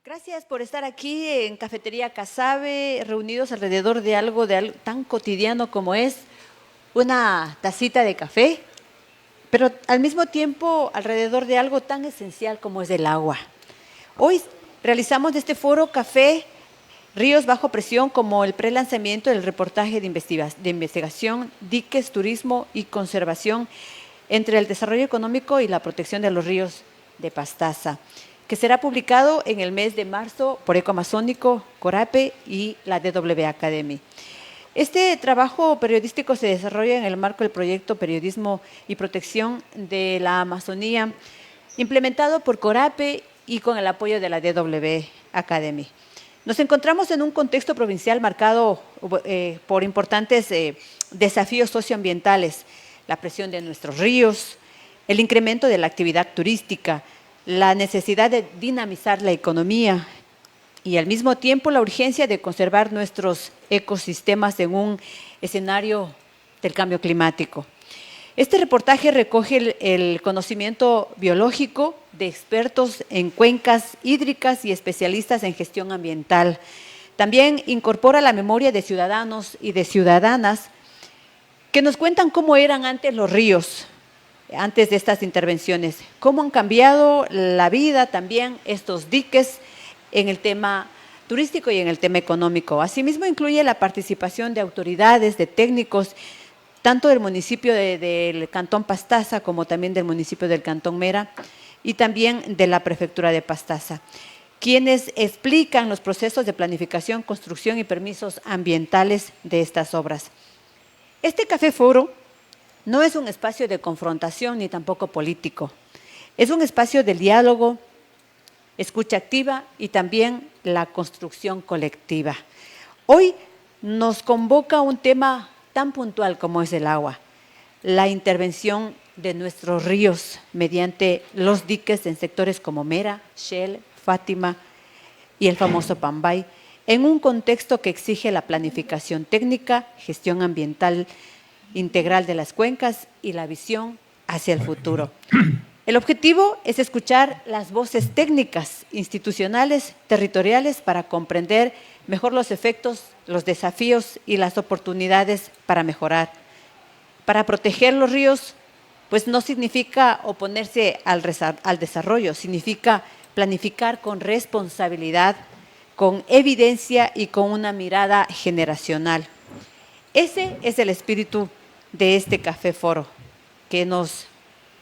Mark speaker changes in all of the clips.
Speaker 1: Gracias por estar aquí en Cafetería Casabe, reunidos alrededor de algo tan cotidiano como es una tacita de café, pero al mismo tiempo alrededor de algo tan esencial como es el agua. Hoy realizamos este foro Café Ríos Bajo Presión como el prelanzamiento del reportaje de investigación, diques, turismo y conservación entre el desarrollo económico y la protección de los ríos de Pastaza, que será publicado en el mes de marzo por Ecoamazónico, Corape y la DW Academy. Este trabajo periodístico se desarrolla en el marco del proyecto Periodismo y Protección de la Amazonía, implementado por Corape y con el apoyo de la DW Academy. Nos encontramos en un contexto provincial marcado por importantes desafíos socioambientales, la presión de nuestros ríos, el incremento de la actividad turística, la necesidad de dinamizar la economía y al mismo tiempo la urgencia de conservar nuestros ecosistemas en un escenario del cambio climático. Este reportaje recoge el conocimiento biológico de expertos en cuencas hídricas y especialistas en gestión ambiental. También incorpora la memoria de ciudadanos y de ciudadanas que nos cuentan cómo eran antes los ríos, antes de estas intervenciones, cómo han cambiado la vida también estos diques en el tema turístico y en el tema económico. Asimismo, incluye la participación de autoridades, de técnicos, tanto del municipio del Cantón Pastaza como también del municipio del Cantón Mera y también de la Prefectura de Pastaza, quienes explican los procesos de planificación, construcción y permisos ambientales de estas obras. Este Café Foro no es un espacio de confrontación ni tampoco político. Es un espacio de diálogo, escucha activa y también la construcción colectiva. Hoy nos convoca un tema tan puntual como es el agua, la intervención de nuestros ríos mediante los diques en sectores como Mera, Shell, Fátima y el famoso Pambay, en un contexto que exige la planificación técnica, gestión ambiental integral de las cuencas y la visión hacia el futuro. El objetivo es escuchar las voces técnicas, institucionales, territoriales para comprender mejor los efectos, los desafíos y las oportunidades para mejorar. Para proteger los ríos, pues no significa oponerse al desarrollo, significa planificar con responsabilidad, con evidencia y con una mirada generacional. Ese es el espíritu de este Café Foro, que nos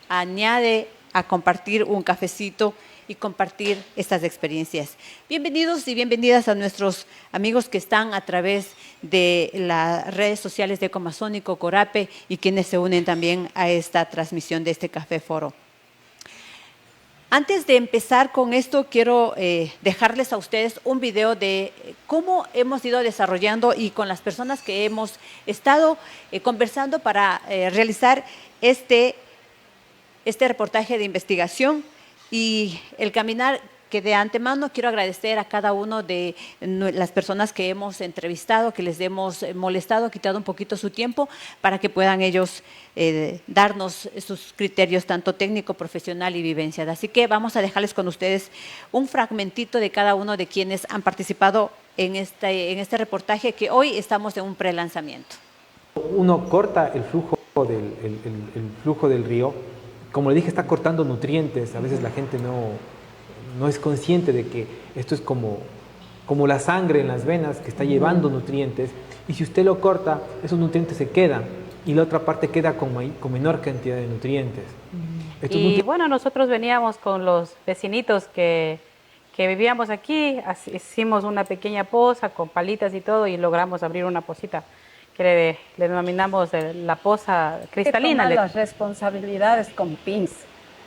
Speaker 1: añade a compartir un cafecito y compartir estas experiencias. Bienvenidos y bienvenidas a nuestros amigos que están a través de las redes sociales de Ecoamazónico, Corape y quienes se unen también a esta transmisión de este Café Foro. Antes de empezar con esto, quiero dejarles a ustedes un video de cómo hemos ido desarrollando y con las personas que hemos estado conversando para realizar este reportaje de investigación y el caminar que de antemano quiero agradecer a cada uno de las personas que hemos entrevistado, que les hemos molestado, quitado un poquito su tiempo para que puedan ellos darnos sus criterios tanto técnico, profesional y vivencias. Así que vamos a dejarles con ustedes un fragmentito de cada uno de quienes han participado en este reportaje que hoy estamos en un prelanzamiento.
Speaker 2: Uno corta el flujo del río, como le dije, está cortando nutrientes. A veces la gente no es consciente de que esto es como la sangre en las venas que está llevando nutrientes, y si usted lo corta, esos nutrientes se quedan y la otra parte queda con menor cantidad de nutrientes.
Speaker 3: Y bueno, nosotros veníamos con los vecinitos que vivíamos aquí, hicimos una pequeña poza con palitas y todo y logramos abrir una pocita que le denominamos la poza cristalina.
Speaker 4: Tomar las responsabilidades con pins,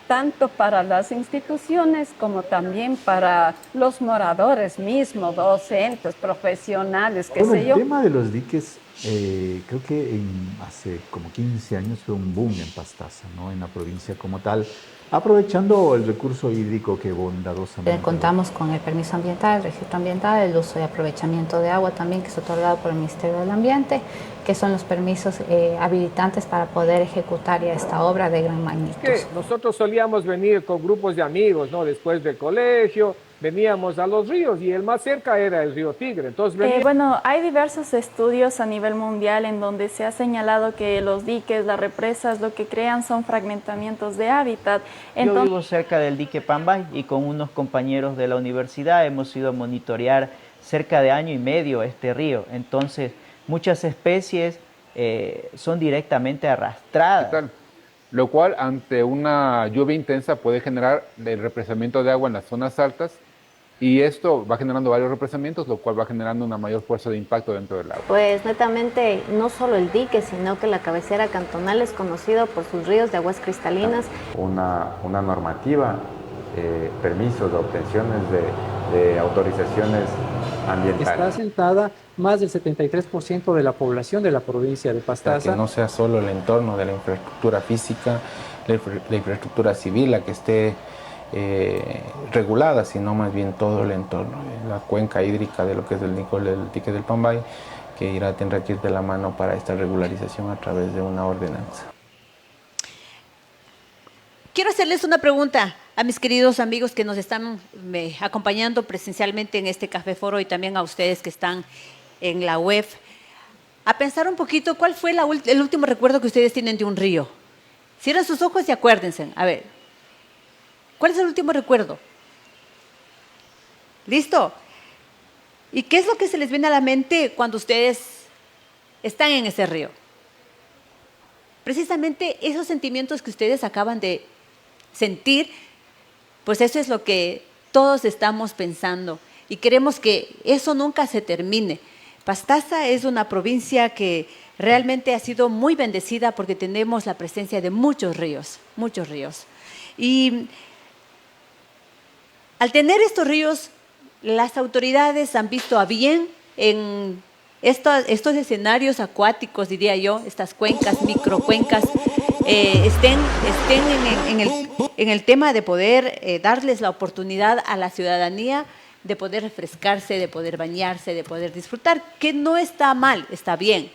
Speaker 4: tanto para las instituciones como también para los moradores mismos, docentes, profesionales, qué sé yo.
Speaker 5: El tema de los diques, creo que hace como 15 años fue un boom en Pastaza, ¿no? En la provincia como tal, aprovechando el recurso hídrico que bondadosamente...
Speaker 6: Contamos con el permiso ambiental, el registro ambiental, el uso y aprovechamiento de agua también, que es otorgado por el Ministerio del Ambiente, que son los permisos habilitantes para poder ejecutar ya esta obra de gran magnitud.
Speaker 7: Que nosotros solíamos venir con grupos de amigos, ¿no? Después del colegio, veníamos a los ríos y el más cerca era el río Tigre. Entonces
Speaker 8: bueno, hay diversos estudios a nivel mundial en donde se ha señalado que los diques, las represas, lo que crean son fragmentamientos de hábitat.
Speaker 9: Yo vivo cerca del dique Pambay y con unos compañeros de la universidad hemos ido a monitorear cerca de año y medio este río. Entonces, muchas especies son directamente arrastradas.
Speaker 10: Lo cual ante una lluvia intensa puede generar el represamiento de agua en las zonas altas y esto va generando varios represamientos, lo cual va generando una mayor fuerza de impacto dentro del agua.
Speaker 11: Pues netamente no solo el dique, sino que la cabecera cantonal es conocido por sus ríos de aguas cristalinas.
Speaker 12: Una normativa, permisos de obtenciones de autorizaciones ambientales.
Speaker 13: Está asentada más del 73% de la población de la provincia de Pastaza.
Speaker 14: Que no sea solo el entorno de la infraestructura física, la infraestructura civil la que esté regulada, sino más bien todo el entorno, la cuenca hídrica de lo que es el dique del Pambay, que tendrá que ir de la mano para esta regularización a través de una ordenanza.
Speaker 1: Quiero hacerles una pregunta a mis queridos amigos que nos están acompañando presencialmente en este Café Foro y también a ustedes que están en la web, a pensar un poquito cuál fue el último recuerdo que ustedes tienen de un río. Cierren sus ojos y acuérdense. A ver, ¿cuál es el último recuerdo? ¿Listo? ¿Y qué es lo que se les viene a la mente cuando ustedes están en ese río? Precisamente esos sentimientos que ustedes acaban de sentir, pues eso es lo que todos estamos pensando y queremos que eso nunca se termine. Pastaza es una provincia que realmente ha sido muy bendecida porque tenemos la presencia de muchos ríos, muchos ríos. Y al tener estos ríos, las autoridades han visto a bien en estos escenarios acuáticos, diría yo, estas cuencas, microcuencas, estén en el tema de poder darles la oportunidad a la ciudadanía de poder refrescarse, de poder bañarse, de poder disfrutar, que no está mal, está bien.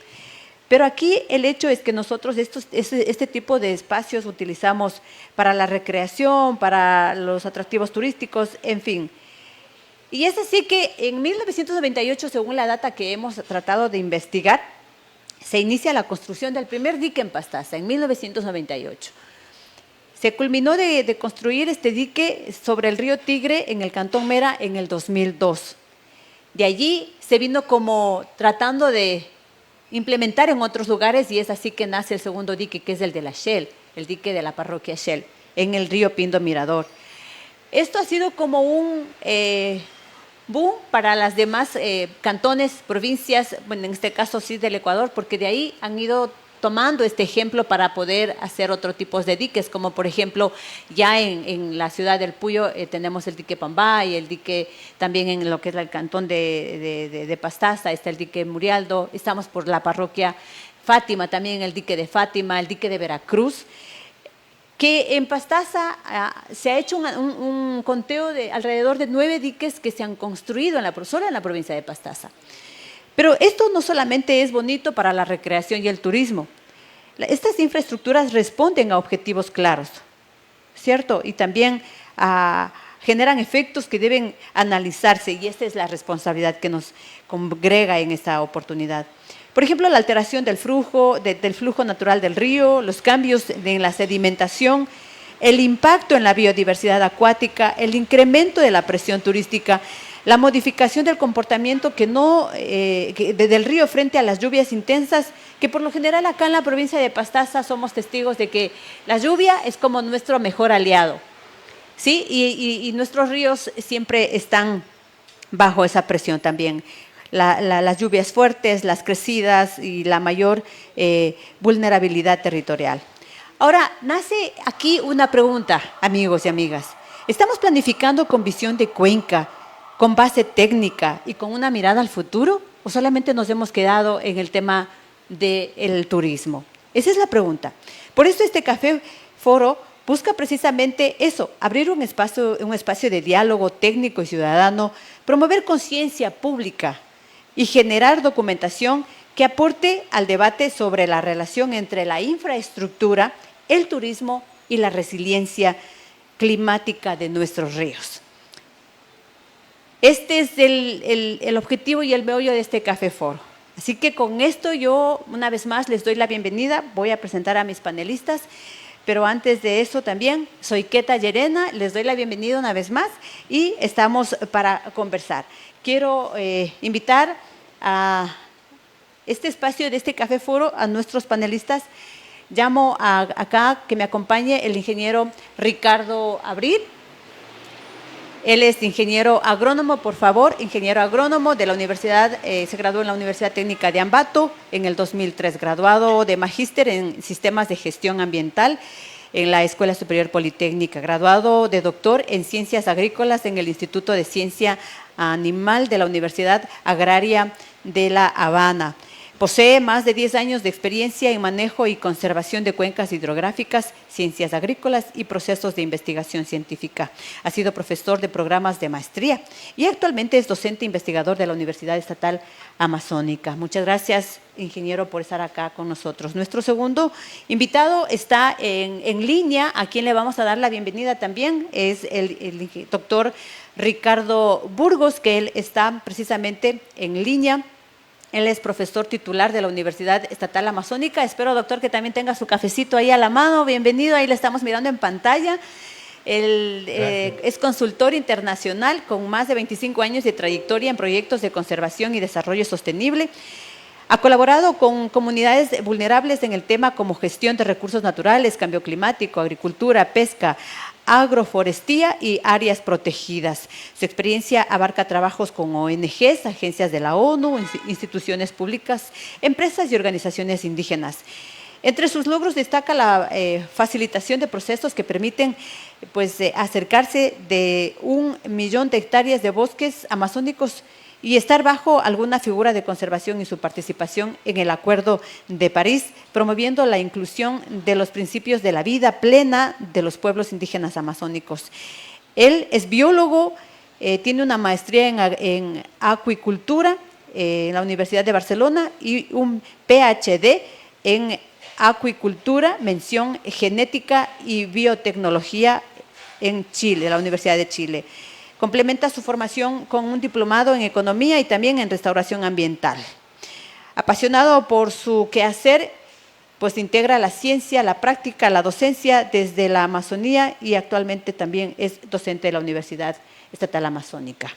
Speaker 1: Pero aquí el hecho es que nosotros este tipo de espacios utilizamos para la recreación, para los atractivos turísticos, en fin. Y es así que en 1998, según la data que hemos tratado de investigar, se inicia la construcción del primer dique en Pastaza, en 1998. Se culminó de construir este dique sobre el río Tigre en el Cantón Mera en el 2002. De allí se vino como tratando de implementar en otros lugares y es así que nace el segundo dique, que es el de la Shell, el dique de la parroquia Shell, en el río Pindo Mirador. Esto ha sido como un boom para las demás cantones, provincias, bueno, en este caso sí del Ecuador, porque de ahí han ido tomando este ejemplo para poder hacer otro tipo de diques, como por ejemplo ya en la ciudad del Puyo tenemos el dique Pambay, el dique también en lo que es el cantón de Pastaza, está el dique Murialdo, estamos por la parroquia Fátima, también el dique de Fátima, el dique de Veracruz, que en Pastaza se ha hecho un conteo de alrededor de 9 diques que se han construido solo en la provincia de Pastaza. Pero esto no solamente es bonito para la recreación y el turismo. Estas infraestructuras responden a objetivos claros, ¿cierto? Y también generan efectos que deben analizarse y esta es la responsabilidad que nos congrega en esta oportunidad. Por ejemplo, la alteración del flujo natural del río, los cambios en la sedimentación, el impacto en la biodiversidad acuática, el incremento de la presión turística, la modificación del comportamiento del río frente a las lluvias intensas, que por lo general acá en la provincia de Pastaza somos testigos de que la lluvia es como nuestro mejor aliado, ¿sí? Y nuestros ríos siempre están bajo esa presión también. Las lluvias fuertes, las crecidas y la mayor vulnerabilidad territorial. Ahora, nace aquí una pregunta, amigos y amigas. ¿Estamos planificando con visión de cuenca, con base técnica y con una mirada al futuro? ¿O solamente nos hemos quedado en el tema del turismo? Esa es la pregunta. Por eso este Café Foro busca precisamente eso, abrir un espacio de diálogo técnico y ciudadano, promover conciencia pública y generar documentación que aporte al debate sobre la relación entre la infraestructura, el turismo y la resiliencia climática de nuestros ríos. Este es el objetivo y el meollo de este Café Foro. Así que con esto yo una vez más les doy la bienvenida, voy a presentar a mis panelistas, pero antes de eso también soy Keta Llerena, les doy la bienvenida una vez más y estamos para conversar. Quiero invitar a este espacio de este Café Foro a nuestros panelistas. Llamo acá que me acompañe el ingeniero Ricardo Abril. Él es ingeniero agrónomo, por favor, ingeniero agrónomo de la universidad, se graduó en la Universidad Técnica de Ambato en el 2003, graduado de magíster en sistemas de gestión ambiental en la Escuela Superior Politécnica, graduado de doctor en ciencias agrícolas en el Instituto de Ciencia Animal de la Universidad Agraria de La Habana. Posee más de 10 años de experiencia en manejo y conservación de cuencas hidrográficas, ciencias agrícolas y procesos de investigación científica. Ha sido profesor de programas de maestría y actualmente es docente investigador de la Universidad Estatal Amazónica. Muchas gracias, ingeniero, por estar acá con nosotros. Nuestro segundo invitado está en línea, a quien le vamos a dar la bienvenida también, es el doctor Ricardo Burgos, que él está precisamente en línea. Él es profesor titular de la Universidad Estatal Amazónica. Espero, doctor, que también tenga su cafecito ahí a la mano. Bienvenido, ahí le estamos mirando en pantalla. Él es consultor internacional con más de 25 años de trayectoria en proyectos de conservación y desarrollo sostenible. Ha colaborado con comunidades vulnerables en el tema como gestión de recursos naturales, cambio climático, agricultura, pesca, agroforestía y áreas protegidas. Su experiencia abarca trabajos con ONGs, agencias de la ONU, instituciones públicas, empresas y organizaciones indígenas. Entre sus logros destaca la facilitación de procesos que permiten acercarse de 1 millón de hectáreas de bosques amazónicos y estar bajo alguna figura de conservación y su participación en el Acuerdo de París, promoviendo la inclusión de los principios de la vida plena de los pueblos indígenas amazónicos. Él es biólogo, tiene una maestría en acuicultura en la Universidad de Barcelona y un PhD en acuicultura, mención genética y biotecnología en Chile, la Universidad de Chile. Complementa su formación con un diplomado en economía y también en restauración ambiental. Apasionado por su quehacer, pues integra la ciencia, la práctica, la docencia desde la Amazonía y actualmente también es docente de la Universidad Estatal Amazónica.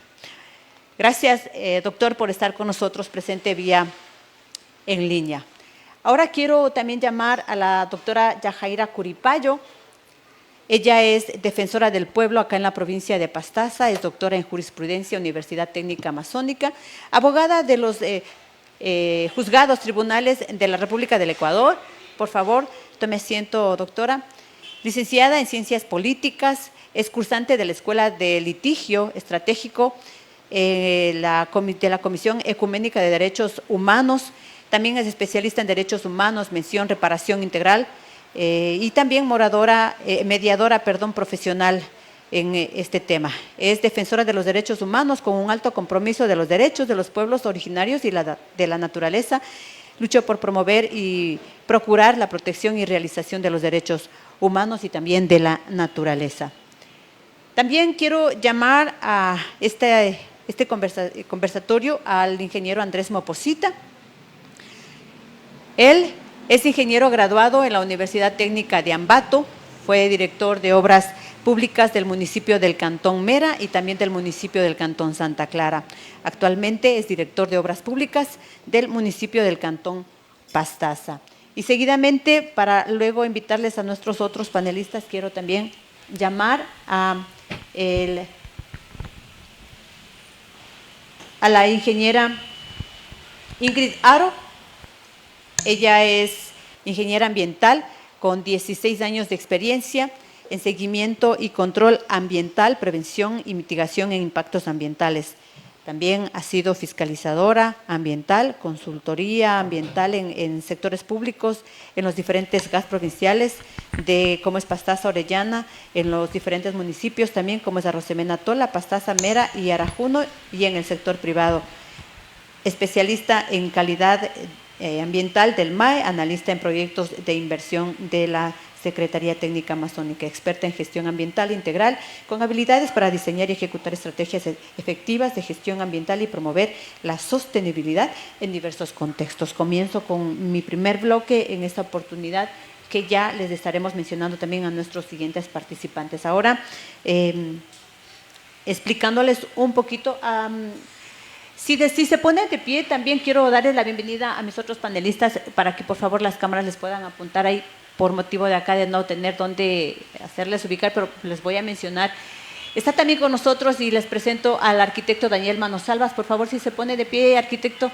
Speaker 1: Gracias, doctor, por estar con nosotros presente vía en línea. Ahora quiero también llamar a la doctora Yajaira Curipayo. Ella es defensora del pueblo acá en la provincia de Pastaza, es doctora en jurisprudencia, Universidad Técnica Amazónica, abogada de los juzgados, tribunales de la República del Ecuador. Por favor, tome asiento, doctora. Licenciada en Ciencias Políticas, es cursante de la Escuela de Litigio Estratégico de la Comisión Ecuménica de Derechos Humanos. También es especialista en Derechos Humanos, mención reparación integral, y también mediadora profesional en este tema. Es defensora de los derechos humanos con un alto compromiso de los derechos de los pueblos originarios y de la naturaleza. Luchó por promover y procurar la protección y realización de los derechos humanos y también de la naturaleza. También quiero llamar a este conversatorio al ingeniero Andrés Moposita. Él es ingeniero graduado en la Universidad Técnica de Ambato, fue director de obras públicas del municipio del Cantón Mera y también del municipio del Cantón Santa Clara. Actualmente es director de obras públicas del municipio del Cantón Pastaza. Y seguidamente, para luego invitarles a nuestros otros panelistas, quiero también llamar a la ingeniera Ingrid Aro. Ella es ingeniera ambiental con 16 años de experiencia en seguimiento y control ambiental, prevención y mitigación en impactos ambientales. También ha sido fiscalizadora ambiental, consultoría ambiental en sectores públicos, en los diferentes GAS provinciales, como es Pastaza, Orellana, en los diferentes municipios también, como es Arrosemena, Tola, Pastaza, Mera y Arajuno, y en el sector privado. Especialista en calidad Ambiental del MAE, analista en proyectos de inversión de la Secretaría Técnica Amazónica, experta en gestión ambiental integral, con habilidades para diseñar y ejecutar estrategias efectivas de gestión ambiental y promover la sostenibilidad en diversos contextos. Comienzo con mi primer bloque en esta oportunidad, que ya les estaremos mencionando también a nuestros siguientes participantes. Ahora, explicándoles un poquito. Si se pone de pie, también quiero darles la bienvenida a mis otros panelistas para que por favor las cámaras les puedan apuntar ahí, por motivo de acá de no tener dónde hacerles ubicar, pero les voy a mencionar. Está también con nosotros y les presento al arquitecto Daniel Manosalvas. Por favor, si se pone de pie, arquitecto.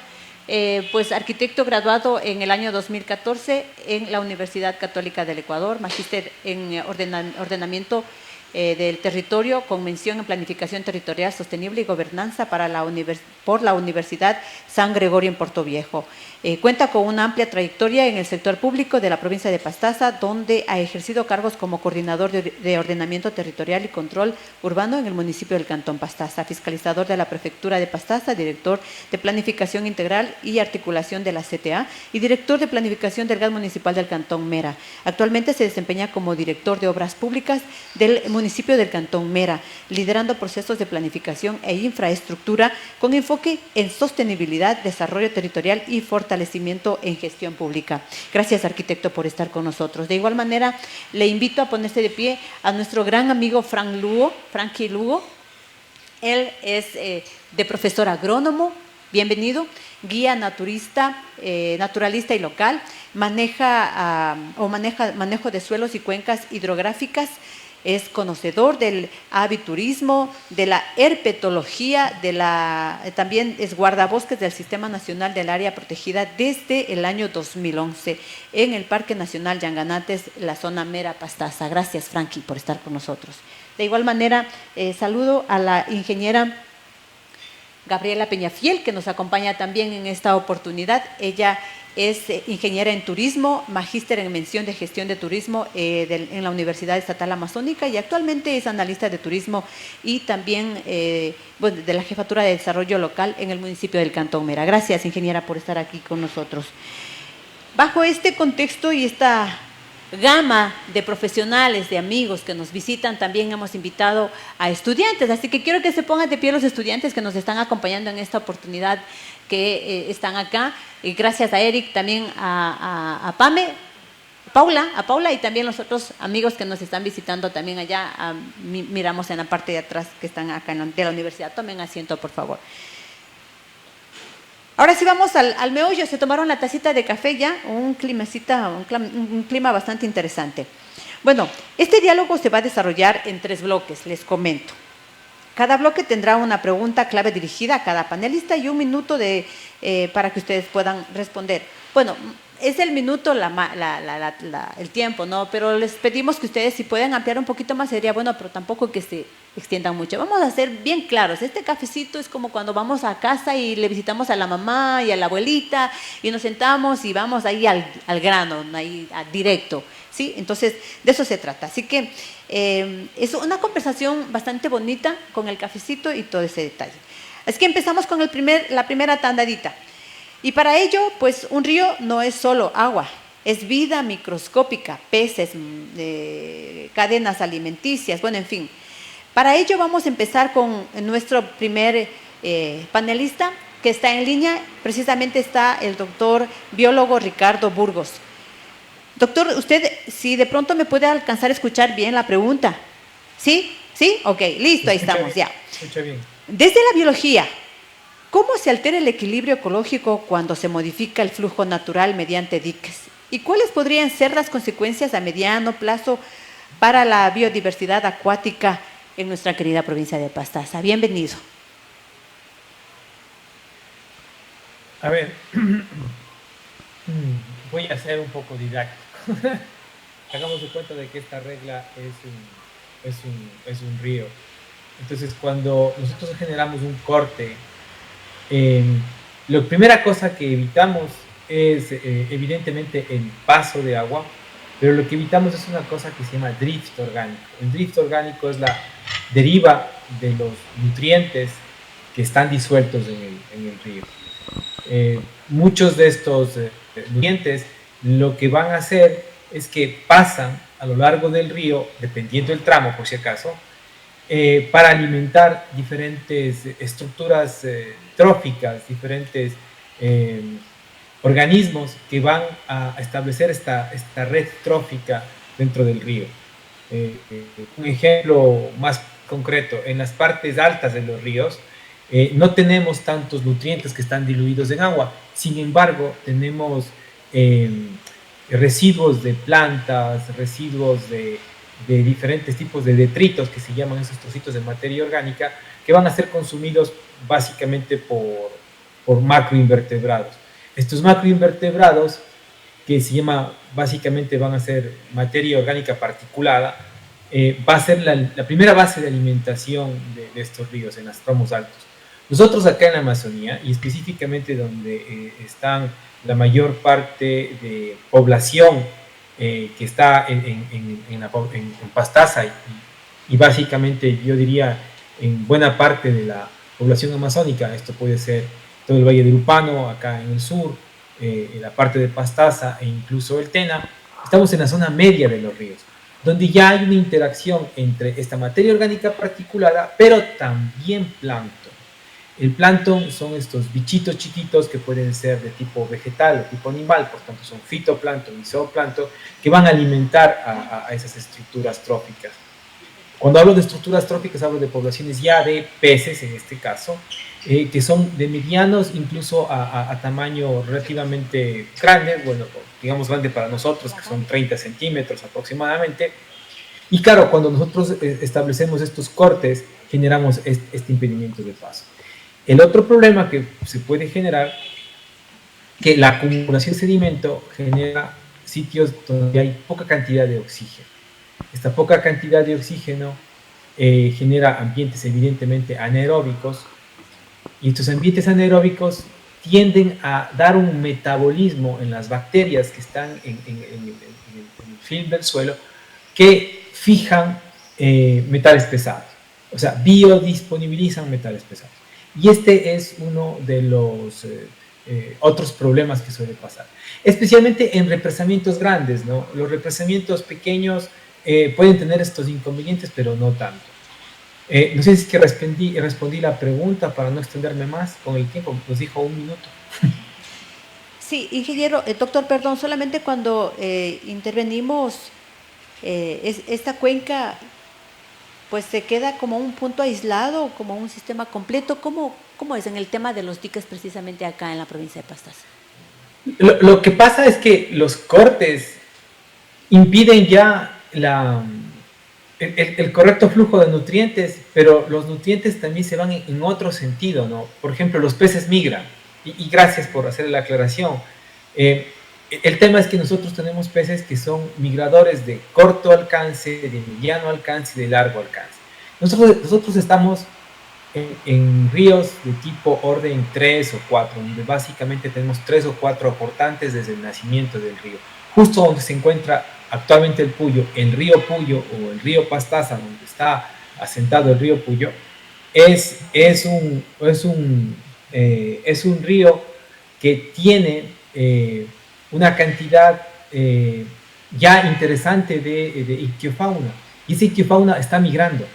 Speaker 1: Pues arquitecto graduado en el año 2014 en la Universidad Católica del Ecuador, magíster en ordenamiento del territorio con mención en planificación territorial sostenible y gobernanza por la Universidad San Gregorio en Puerto Viejo. Cuenta con una amplia trayectoria en el sector público de la provincia de Pastaza, donde ha ejercido cargos como coordinador de ordenamiento territorial y control urbano en el municipio del Cantón Pastaza, fiscalizador de la prefectura de Pastaza, director de planificación integral y articulación de la CTA y director de planificación del gas municipal del Cantón Mera. Actualmente se desempeña como director de obras públicas del municipio del Cantón Mera, liderando procesos de planificación e infraestructura con enfoque en sostenibilidad, desarrollo territorial y fortalecimiento en gestión pública. Gracias, arquitecto, por estar con nosotros. De igual manera, le invito a ponerse de pie a nuestro gran amigo Frankie Lugo. Él es de profesor agrónomo, bienvenido, guía naturalista y local, manejo de suelos y cuencas hidrográficas. Es conocedor del aviturismo, de la herpetología, también es guardabosques del Sistema Nacional del Área Protegida desde el año 2011 en el Parque Nacional Yanganates, la zona Mera Pastaza. Gracias, Frankie, por estar con nosotros. De igual manera, saludo a la ingeniera Gabriela Peñafiel, que nos acompaña también en esta oportunidad. Ella es ingeniera en turismo, magíster en mención de gestión de turismo en la Universidad Estatal Amazónica y actualmente es analista de turismo y también de la Jefatura de Desarrollo Local en el municipio del Cantón Mera. Gracias, ingeniera, por estar aquí con nosotros. Bajo este contexto y esta gama de profesionales, de amigos que nos visitan, también hemos invitado a estudiantes, así que quiero que se pongan de pie los estudiantes que nos están acompañando en esta oportunidad, que están acá, y gracias a Eric, también a Paula y también los otros amigos que nos están visitando también allá, miramos en la parte de atrás que están acá de la universidad. Tomen asiento, por favor. Ahora sí vamos al meollo. Se tomaron la tacita de café ya, un clima bastante interesante. Bueno, este diálogo se va a desarrollar en 3 bloques, les comento. Cada bloque tendrá una pregunta clave dirigida a cada panelista y 1 minuto para que ustedes puedan responder. Bueno, es el minuto el tiempo, ¿no? Pero les pedimos que ustedes, si pueden ampliar un poquito más, sería bueno, pero tampoco que se extiendan mucho. Vamos a ser bien claros. Este cafecito es como cuando vamos a casa y le visitamos a la mamá y a la abuelita y nos sentamos y vamos ahí al grano, ahí directo, ¿sí? Entonces, de eso se trata. Así que es una conversación bastante bonita con el cafecito y todo ese detalle. Así que empezamos con la primera tandadita. Y para ello, pues un río no es solo agua, es vida microscópica, peces, cadenas alimenticias, bueno, en fin. Para ello vamos a empezar con nuestro primer panelista que está en línea. Precisamente está el doctor biólogo Ricardo Burgos. Doctor, usted, si de pronto me puede alcanzar a escuchar bien la pregunta. ¿Sí? ¿Sí? Ok, listo, ahí estamos, ya.
Speaker 13: Escucha bien.
Speaker 1: Desde la biología, ¿cómo se altera el equilibrio ecológico cuando se modifica el flujo natural mediante diques? ¿Y cuáles podrían ser las consecuencias a mediano plazo para la biodiversidad acuática en nuestra querida provincia de Pastaza? Bienvenido.
Speaker 13: A ver, voy a ser un poco didáctico. Hagamos de cuenta de que esta regla es un río. Entonces, cuando nosotros generamos un corte, la primera cosa que evitamos es evidentemente el paso de agua, pero lo que evitamos es una cosa que se llama drift orgánico. El drift orgánico es la deriva de los nutrientes que están disueltos en el río. muchos de estos nutrientes lo que van a hacer es que pasan a lo largo del río, dependiendo del tramo por si acaso, para alimentar diferentes estructuras tróficas, diferentes organismos que van a establecer esta red trófica dentro del río. Un ejemplo más concreto, en las partes altas de los ríos no tenemos tantos nutrientes que están diluidos en agua, sin embargo tenemos residuos de plantas, residuos de diferentes tipos de detritos que se llaman esos trocitos de materia orgánica que van a ser consumidos básicamente por macroinvertebrados. Estos macroinvertebrados que se llama, básicamente van a ser materia orgánica particulada, va a ser la primera base de alimentación de estos ríos en los tramos altos. Nosotros acá en la Amazonía, y específicamente donde están la mayor parte de población que está en Pastaza y básicamente yo diría en buena parte de la población amazónica, esto puede ser todo el Valle del Upano, acá en el sur, en la parte de Pastaza e incluso el Tena, estamos en la zona media de los ríos, donde ya hay una interacción entre esta materia orgánica particulada, pero también plancton. El plancton son estos bichitos chiquitos que pueden ser de tipo vegetal o tipo animal, por tanto son fitoplancton y zooplancton, que van a alimentar a esas estructuras tróficas. Cuando hablo de estructuras tróficas, hablo de poblaciones ya de peces, en este caso, que son de medianos incluso a tamaño relativamente grande, bueno, digamos grande para nosotros, que son 30 centímetros aproximadamente. Y claro, cuando nosotros establecemos estos cortes, generamos este impedimento de paso. El otro problema que se puede generar, que la acumulación de sedimento genera sitios donde hay poca cantidad de oxígeno. Esta poca cantidad de oxígeno genera ambientes evidentemente anaeróbicos, y estos ambientes anaeróbicos tienden a dar un metabolismo en las bacterias que están en el film del suelo, que fijan metales pesados, o sea, biodisponibilizan metales pesados. Y este es uno de los otros problemas que suele pasar, especialmente en represamientos grandes, ¿no? Los represamientos pequeños pueden tener estos inconvenientes, pero no tanto. No sé si es que respondí la pregunta para no extenderme más con el tiempo, nos dijo 1 minuto.
Speaker 1: Sí, ingeniero, doctor, perdón, solamente cuando intervenimos, esta cuenca pues se queda como un punto aislado, como un sistema completo. ¿Cómo es en el tema de los diques precisamente acá en la provincia de Pastaza?
Speaker 13: Lo que pasa es que los cortes impiden ya el correcto flujo de nutrientes, pero los nutrientes también se van en otro sentido, ¿no? Por ejemplo, los peces migran, y gracias por hacer la aclaración. El tema es que nosotros tenemos peces que son migradores de corto alcance, de mediano alcance y de largo alcance. Nosotros estamos en ríos de tipo orden 3 o 4, donde básicamente tenemos 3 o 4 aportantes desde el nacimiento del río. Justo donde se encuentra actualmente el río Puyo o el río Pastaza, donde está asentado el río Puyo, es un río que tiene una cantidad ya interesante de ictiofauna, y esa ictiofauna está migrando.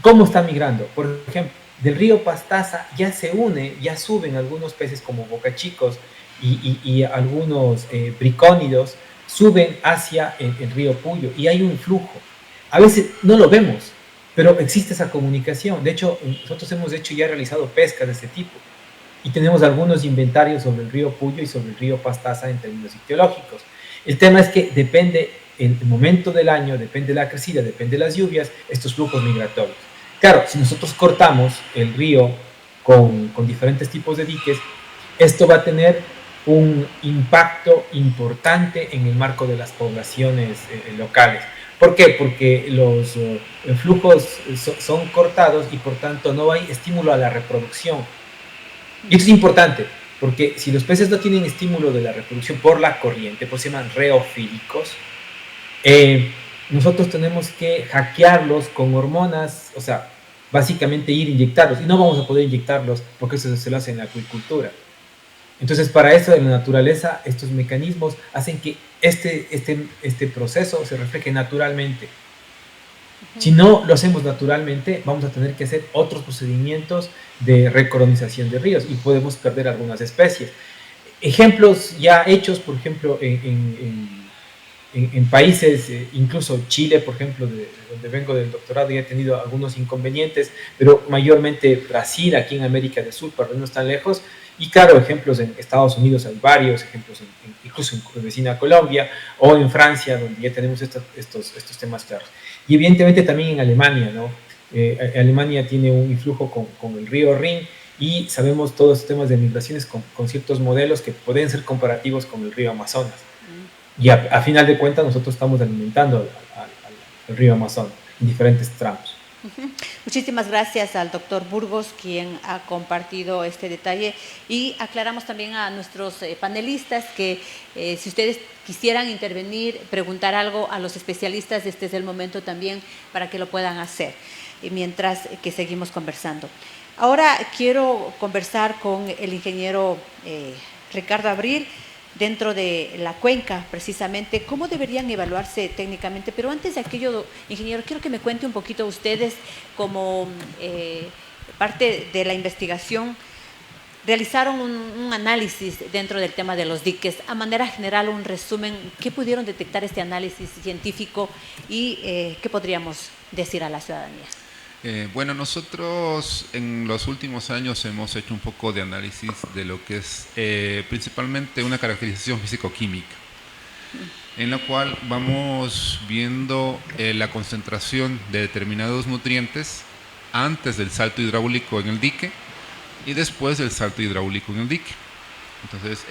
Speaker 13: ¿Cómo está migrando? Por ejemplo, del río Pastaza ya suben algunos peces como bocachicos y algunos bricónidos, suben hacia el río Puyo y hay un flujo. A veces no lo vemos, pero existe esa comunicación. De hecho, nosotros hemos realizado pescas de este tipo y tenemos algunos inventarios sobre el río Puyo y sobre el río Pastaza en términos ictiológicos. El tema es que depende el momento del año, depende de la crecida, depende de las lluvias, estos flujos migratorios. Claro, si nosotros cortamos el río con diferentes tipos de diques, esto va a tener un impacto importante en el marco de las poblaciones locales. ¿Por qué? Porque los flujos son cortados y por tanto no hay estímulo a la reproducción. Y esto es importante, porque si los peces no tienen estímulo de la reproducción por la corriente, pues se llaman reofílicos, nosotros tenemos que hackearlos con hormonas, o sea, básicamente ir a inyectarlos, y no vamos a poder inyectarlos porque eso se lo hace en la acuicultura. Entonces, para eso en la naturaleza, estos mecanismos hacen que este proceso se refleje naturalmente. Si no lo hacemos naturalmente, vamos a tener que hacer otros procedimientos de recolonización de ríos y podemos perder algunas especies. Ejemplos ya hechos, por ejemplo, en países, incluso Chile, por ejemplo, de donde vengo del doctorado, ya he tenido algunos inconvenientes, pero mayormente Brasil, aquí en América del Sur, para no estar lejos, y claro, ejemplos en Estados Unidos hay varios, ejemplos incluso en vecina Colombia, o en Francia, donde ya tenemos estos temas claros. Y evidentemente también en Alemania, ¿no? Alemania tiene un influjo con el río Rin, y sabemos todos los temas de migraciones con ciertos modelos que pueden ser comparativos con el río Amazonas. Y a final de cuentas nosotros estamos alimentando al río Amazonas en diferentes tramos.
Speaker 1: Muchísimas gracias al doctor Burgos, quien ha compartido este detalle, y aclaramos también a nuestros panelistas que si ustedes quisieran intervenir, preguntar algo a los especialistas, este es el momento también para que lo puedan hacer, mientras que seguimos conversando. Ahora quiero conversar con el ingeniero Ricardo Abril, dentro de la cuenca, precisamente, cómo deberían evaluarse técnicamente. Pero antes de aquello, ingeniero, quiero que me cuente un poquito ustedes, como parte de la investigación, realizaron un análisis dentro del tema de los diques. A manera general, un resumen, ¿qué pudieron detectar este análisis científico y qué podríamos decir a la ciudadanía?
Speaker 15: Bueno, nosotros en los últimos años hemos hecho un poco de análisis de lo que es principalmente una caracterización físico-química, en la cual vamos viendo la concentración de determinados nutrientes antes del salto hidráulico en el dique y después del salto hidráulico en el dique. Entonces,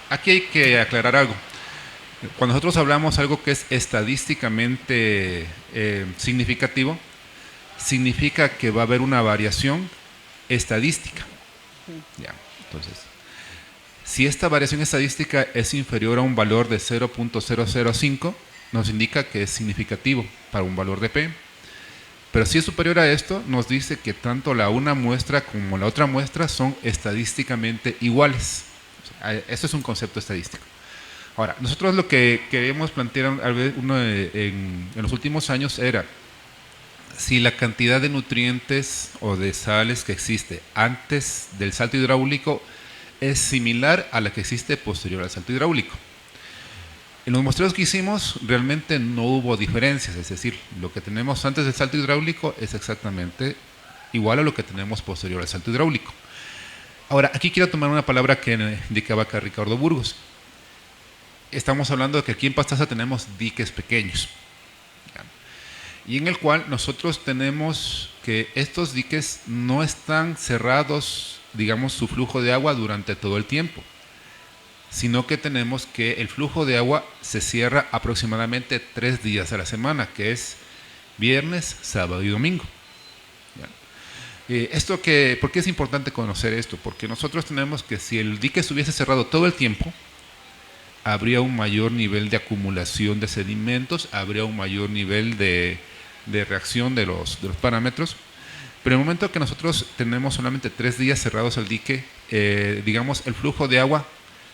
Speaker 15: aquí hay que aclarar algo. Cuando nosotros hablamos algo que es estadísticamente significativo, significa que va a haber una variación estadística. Ya, entonces, si esta variación estadística es inferior a un valor de 0.005, nos indica que es significativo para un valor de P. Pero si es superior a esto, nos dice que tanto la una muestra como la otra muestra son estadísticamente iguales. O sea, esto es un concepto estadístico. Ahora, nosotros lo que queríamos plantear en los últimos años era si la cantidad de nutrientes o de sales que existe antes del salto hidráulico es similar a la que existe posterior al salto hidráulico. En los muestreos que hicimos realmente no hubo diferencias, es decir, lo que tenemos antes del salto hidráulico es exactamente igual a lo que tenemos posterior al salto hidráulico. Ahora, aquí quiero tomar una palabra que indicaba acá Ricardo Burgos. Estamos hablando de que aquí en Pastaza tenemos diques pequeños, y en el cual nosotros tenemos que estos diques no están cerrados, digamos, su flujo de agua durante todo el tiempo, sino que tenemos que el flujo de agua se cierra aproximadamente 3 días a la semana, que es viernes, sábado y domingo. ¿Por qué es importante conocer esto? Porque nosotros tenemos que si el dique estuviese cerrado todo el tiempo, habría un mayor nivel de acumulación de sedimentos, habría un mayor nivel de reacción de los parámetros, pero en el momento que nosotros tenemos solamente 3 días cerrados el dique, digamos, el flujo de agua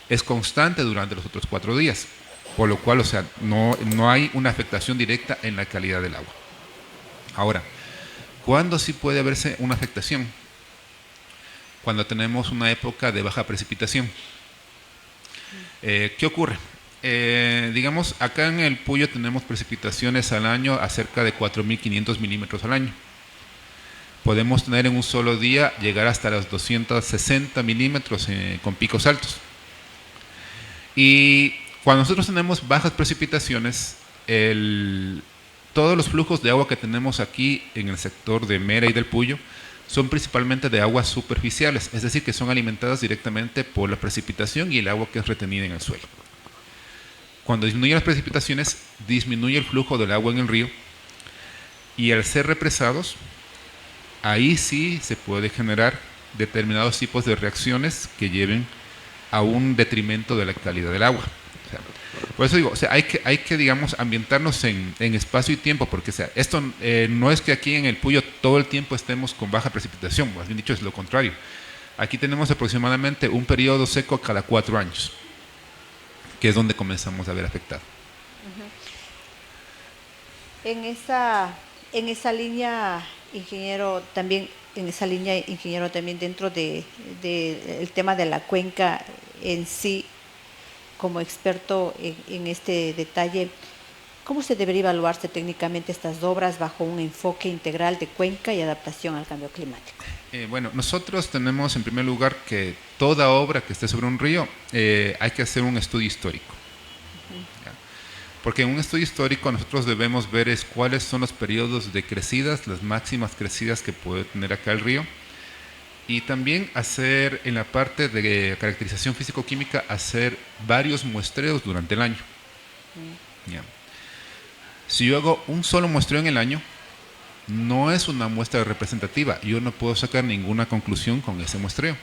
Speaker 15: es constante durante los otros 4 días, por lo cual, o sea, no hay una afectación directa en la calidad del agua. Ahora, ¿cuándo sí puede haberse una afectación? Cuando tenemos una época de baja precipitación. ¿Qué ocurre? Digamos, acá en el Puyo tenemos precipitaciones al año a cerca de 4.500 milímetros al año. Podemos tener en un solo día llegar hasta los 260 milímetros con picos altos. Y cuando nosotros tenemos bajas precipitaciones, todos los flujos de agua que tenemos aquí en el sector de Mera y del Puyo son principalmente de aguas superficiales, es decir, que son alimentadas directamente por la precipitación y el agua que es retenida en el suelo. Cuando disminuyen las precipitaciones, disminuye el flujo del agua en el río, y al ser represados, ahí sí se puede generar determinados tipos de reacciones que lleven a un detrimento de la calidad del agua. O sea, por eso digo, o sea, hay que digamos, ambientarnos en espacio y tiempo, porque o sea, esto no es que aquí en el Puyo todo el tiempo estemos con baja precipitación, más bien dicho es lo contrario. Aquí tenemos aproximadamente un periodo seco cada 4 años, que es donde comenzamos a ver afectado.
Speaker 1: En esa línea, ingeniero, también dentro de el tema de la cuenca en sí, como experto en este detalle, ¿cómo se debería evaluarse técnicamente estas obras bajo un enfoque integral de cuenca y adaptación al cambio climático?
Speaker 15: Bueno, nosotros tenemos en primer lugar que toda obra que esté sobre un río hay que hacer un estudio histórico. Porque en un estudio histórico nosotros debemos ver cuáles son los periodos de crecidas, las máximas crecidas que puede tener acá el río, y también hacer en la parte de caracterización físico-química, hacer varios muestreos durante el año. Ya. Si yo hago un solo muestreo en el año, no es una muestra representativa, yo no puedo sacar ninguna conclusión con ese muestreo.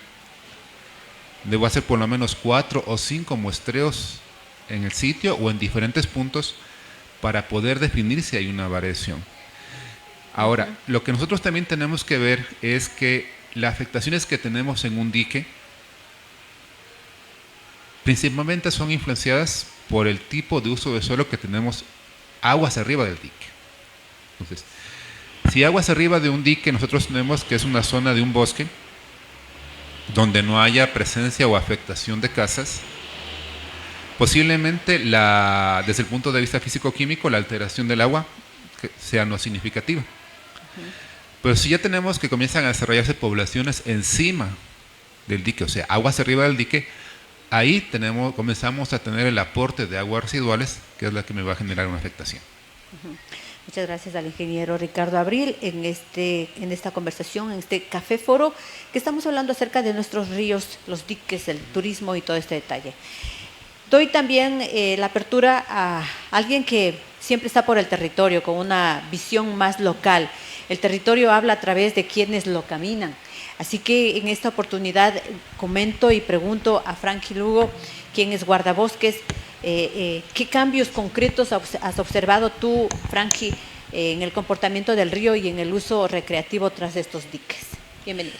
Speaker 15: Debo hacer por lo menos 4 o 5 muestreos en el sitio o en diferentes puntos para poder definir si hay una variación. Ahora, lo que nosotros también tenemos que ver es que las afectaciones que tenemos en un dique principalmente son influenciadas por el tipo de uso de suelo que tenemos aguas arriba del dique. Entonces, si aguas arriba de un dique nosotros tenemos que es una zona de un bosque donde no haya presencia o afectación de casas, posiblemente desde el punto de vista físico-químico la alteración del agua sea no significativa. Pero si ya tenemos que comienzan a desarrollarse poblaciones encima del dique, o sea, aguas arriba del dique, ahí comenzamos a tener el aporte de aguas residuales, que es la que me va a generar una afectación.
Speaker 1: Muchas gracias al ingeniero Ricardo Abril en esta conversación, en este café foro, que estamos hablando acerca de nuestros ríos, los diques, el turismo y todo este detalle. Doy también la apertura a alguien que siempre está por el territorio, con una visión más local. El territorio habla a través de quienes lo caminan. Así que en esta oportunidad comento y pregunto a Frankie Lugo, quien es guardabosques, ¿qué cambios concretos has observado tú, Frankie, en el comportamiento del río y en el uso recreativo tras estos diques? Bienvenido.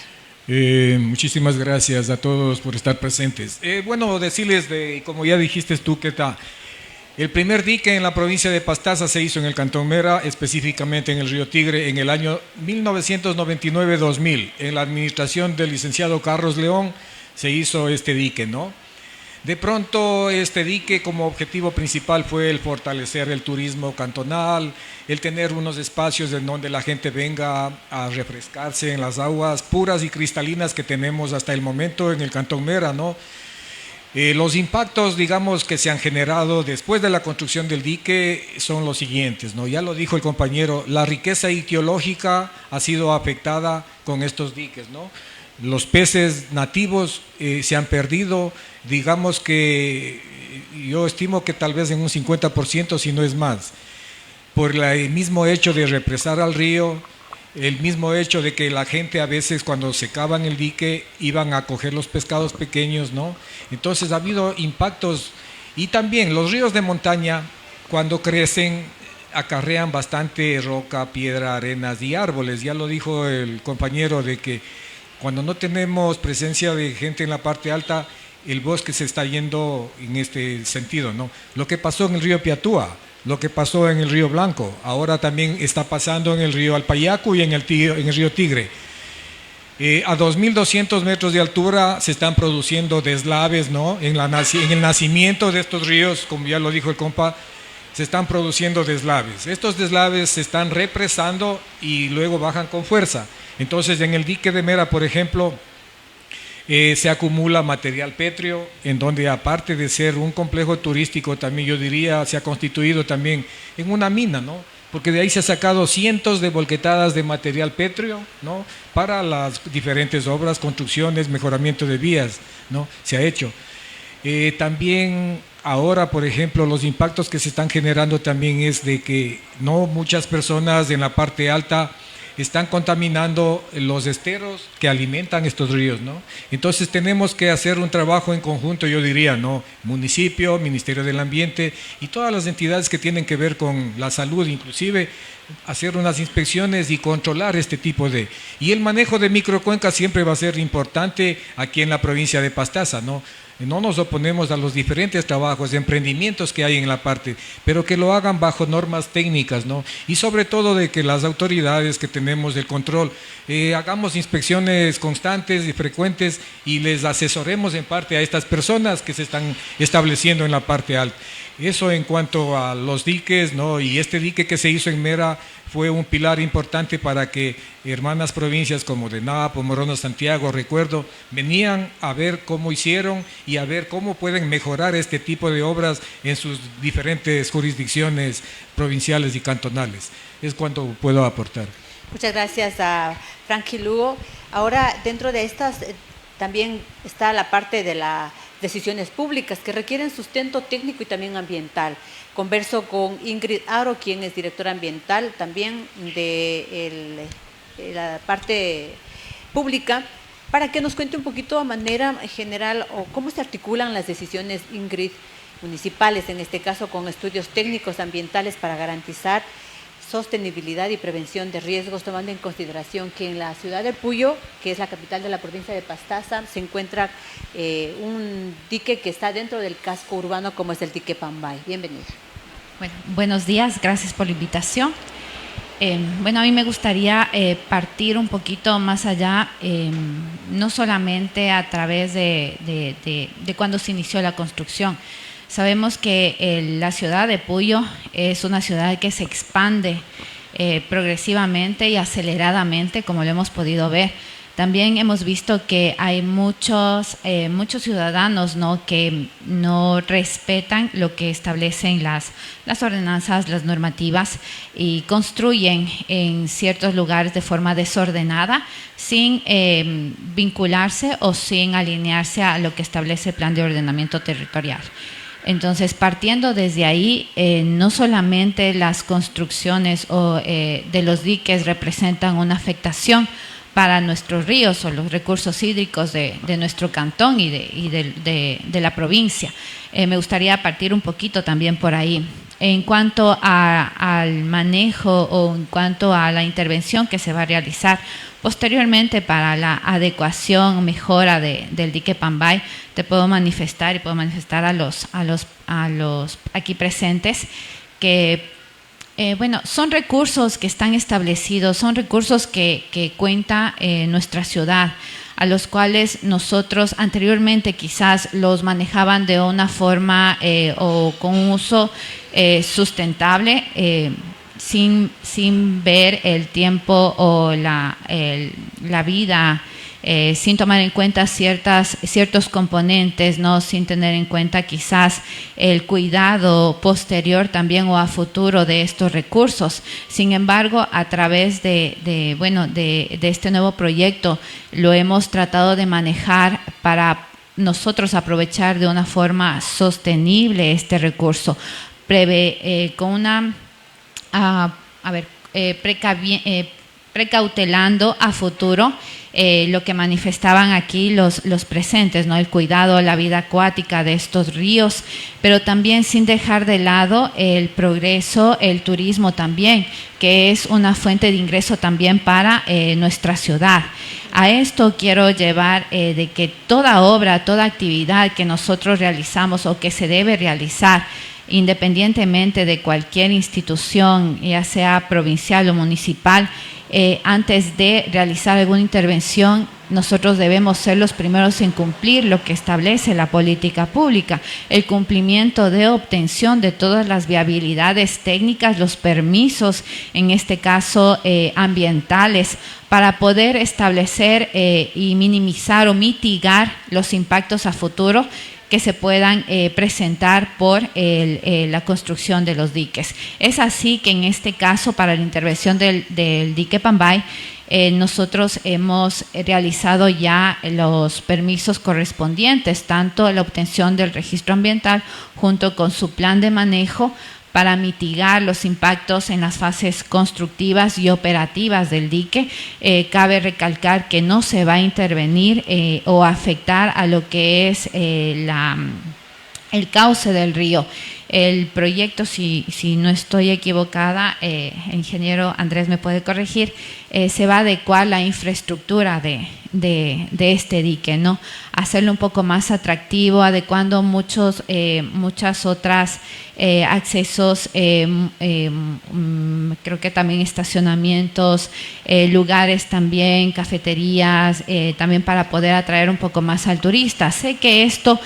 Speaker 16: Muchísimas gracias a todos por estar presentes. Bueno, decirles, como ya dijiste tú, que el primer dique en la provincia de Pastaza se hizo en el Cantón Mera, específicamente en el río Tigre, en el año 1999-2000. En la administración del licenciado Carlos León se hizo este dique, ¿no? De pronto este dique como objetivo principal fue el fortalecer el turismo cantonal, el tener unos espacios en donde la gente venga a refrescarse en las aguas puras y cristalinas que tenemos hasta el momento en el Cantón Mera, ¿no? Los impactos, digamos, que se han generado después de la construcción del dique son los siguientes, ¿no? Ya lo dijo el compañero, la riqueza ictiológica ha sido afectada con estos diques, ¿no? Los peces nativos se han perdido, digamos que yo estimo que tal vez en un 50%, si no es más, por el mismo hecho de represar al río, el mismo hecho de que la gente a veces cuando secaban el dique iban a coger los pescados pequeños, ¿no? Entonces ha habido impactos, y también los ríos de montaña cuando crecen acarrean bastante roca, piedra, arenas y árboles. Ya lo dijo el compañero de que cuando no tenemos presencia de gente en la parte alta, el bosque se está yendo en este sentido, ¿no? Lo que pasó en el río Piatúa, lo que pasó en el río Blanco, ahora también está pasando en el río Alpayacu y en el río Tigre. A 2.200 metros de altura se están produciendo deslaves, ¿no? En el nacimiento de estos ríos, como ya lo dijo el compa, se están produciendo deslaves. Estos deslaves se están represando y luego bajan con fuerza. Entonces, en el dique de Mera, por ejemplo, se acumula material pétreo, en donde aparte de ser un complejo turístico, también yo diría, se ha constituido también en una mina, ¿no? Porque de ahí se ha sacado cientos de volquetadas de material pétreo, ¿no? Para las diferentes obras, construcciones, mejoramiento de vías, ¿no? Se ha hecho. También ahora, por ejemplo, los impactos que se están generando también es de que no muchas personas en la parte alta están contaminando los esteros que alimentan estos ríos, ¿no? Entonces tenemos que hacer un trabajo en conjunto, yo diría, ¿no? Municipio, Ministerio del Ambiente y todas las entidades que tienen que ver con la salud, inclusive hacer unas inspecciones y controlar este tipo de... Y el manejo de microcuencas siempre va a ser importante aquí en la provincia de Pastaza, ¿no? No nos oponemos a los diferentes trabajos, emprendimientos que hay en la parte, pero que lo hagan bajo normas técnicas, ¿no? Y sobre todo de que las autoridades que tenemos el control, hagamos inspecciones constantes y frecuentes y les asesoremos en parte a estas personas que se están estableciendo en la parte alta. Eso en cuanto a los diques, ¿no? Y este dique que se hizo en Mera fue un pilar importante para que hermanas provincias como de Napo, Morono, Santiago, recuerdo, venían a ver cómo hicieron y a ver cómo pueden mejorar este tipo de obras en sus diferentes jurisdicciones provinciales y cantonales. Es cuanto puedo aportar.
Speaker 1: Muchas gracias a Frankie Lugo. Ahora, dentro de estas, también está la parte de las decisiones públicas que requieren sustento técnico y también ambiental. Converso con Ingrid Aro, quien es directora ambiental también de la parte pública, para que nos cuente un poquito a manera general o cómo se articulan las decisiones, Ingrid, municipales, en este caso con estudios técnicos ambientales para garantizar sostenibilidad y prevención de riesgos, tomando en consideración que en la ciudad de Puyo, que es la capital de la provincia de Pastaza, se encuentra un dique que está dentro del casco urbano, como es el dique Pambay. Bienvenido.
Speaker 17: Bueno, buenos días, gracias por la invitación. Bueno, a mí me gustaría partir un poquito más allá, no solamente a través de cuando se inició la construcción. Sabemos que la ciudad de Puyo es una ciudad que se expande progresivamente y aceleradamente, como lo hemos podido ver. También hemos visto que hay muchos ciudadanos, ¿no?, que no respetan lo que establecen las ordenanzas, las normativas, y construyen en ciertos lugares de forma desordenada, sin vincularse o sin alinearse a lo que establece el Plan de Ordenamiento Territorial. Entonces, partiendo desde ahí, no solamente las construcciones de los diques representan una afectación para nuestros ríos o los recursos hídricos de nuestro cantón y de la provincia. Me gustaría partir un poquito también por ahí. En cuanto al manejo o en cuanto a la intervención que se va a realizar posteriormente para la adecuación, mejora del dique Pambay, te puedo manifestar y puedo manifestar a los aquí presentes que bueno, son recursos que están establecidos, son recursos que cuenta nuestra ciudad, a los cuales nosotros anteriormente quizás los manejaban de una forma o con un uso sustentable, sin ver el tiempo o la vida, sin tomar en cuenta ciertos componentes, ¿no?, sin tener en cuenta quizás el cuidado posterior también o a futuro de estos recursos. Sin embargo, a través de este nuevo proyecto lo hemos tratado de manejar para nosotros aprovechar de una forma sostenible este recurso, con una precautelando a futuro lo que manifestaban aquí los presentes, ¿no?, el cuidado a la vida acuática de estos ríos, pero también sin dejar de lado el progreso, el turismo también, que es una fuente de ingreso también para nuestra ciudad. A esto quiero llevar de que toda obra, toda actividad que nosotros realizamos o que se debe realizar, independientemente de cualquier institución, ya sea provincial o municipal, antes de realizar alguna intervención, nosotros debemos ser los primeros en cumplir lo que establece la política pública, el cumplimiento de obtención de todas las viabilidades técnicas, los permisos, en este caso ambientales, para poder establecer y minimizar o mitigar los impactos a futuro que se puedan presentar por la construcción de los diques. Es así que en este caso, para la intervención del dique Pambay, nosotros hemos realizado ya los permisos correspondientes, tanto la obtención del registro ambiental junto con su plan de manejo, para mitigar los impactos en las fases constructivas y operativas del dique. Cabe recalcar que no se va a intervenir o afectar a lo que es el cauce del río. El proyecto, si no estoy equivocada, el ingeniero Andrés me puede corregir, se va a adecuar la infraestructura de este dique, ¿no? Hacerlo un poco más atractivo, adecuando muchas otras accesos, creo que también estacionamientos, lugares también, cafeterías, también para poder atraer un poco más al turista. Sé que esto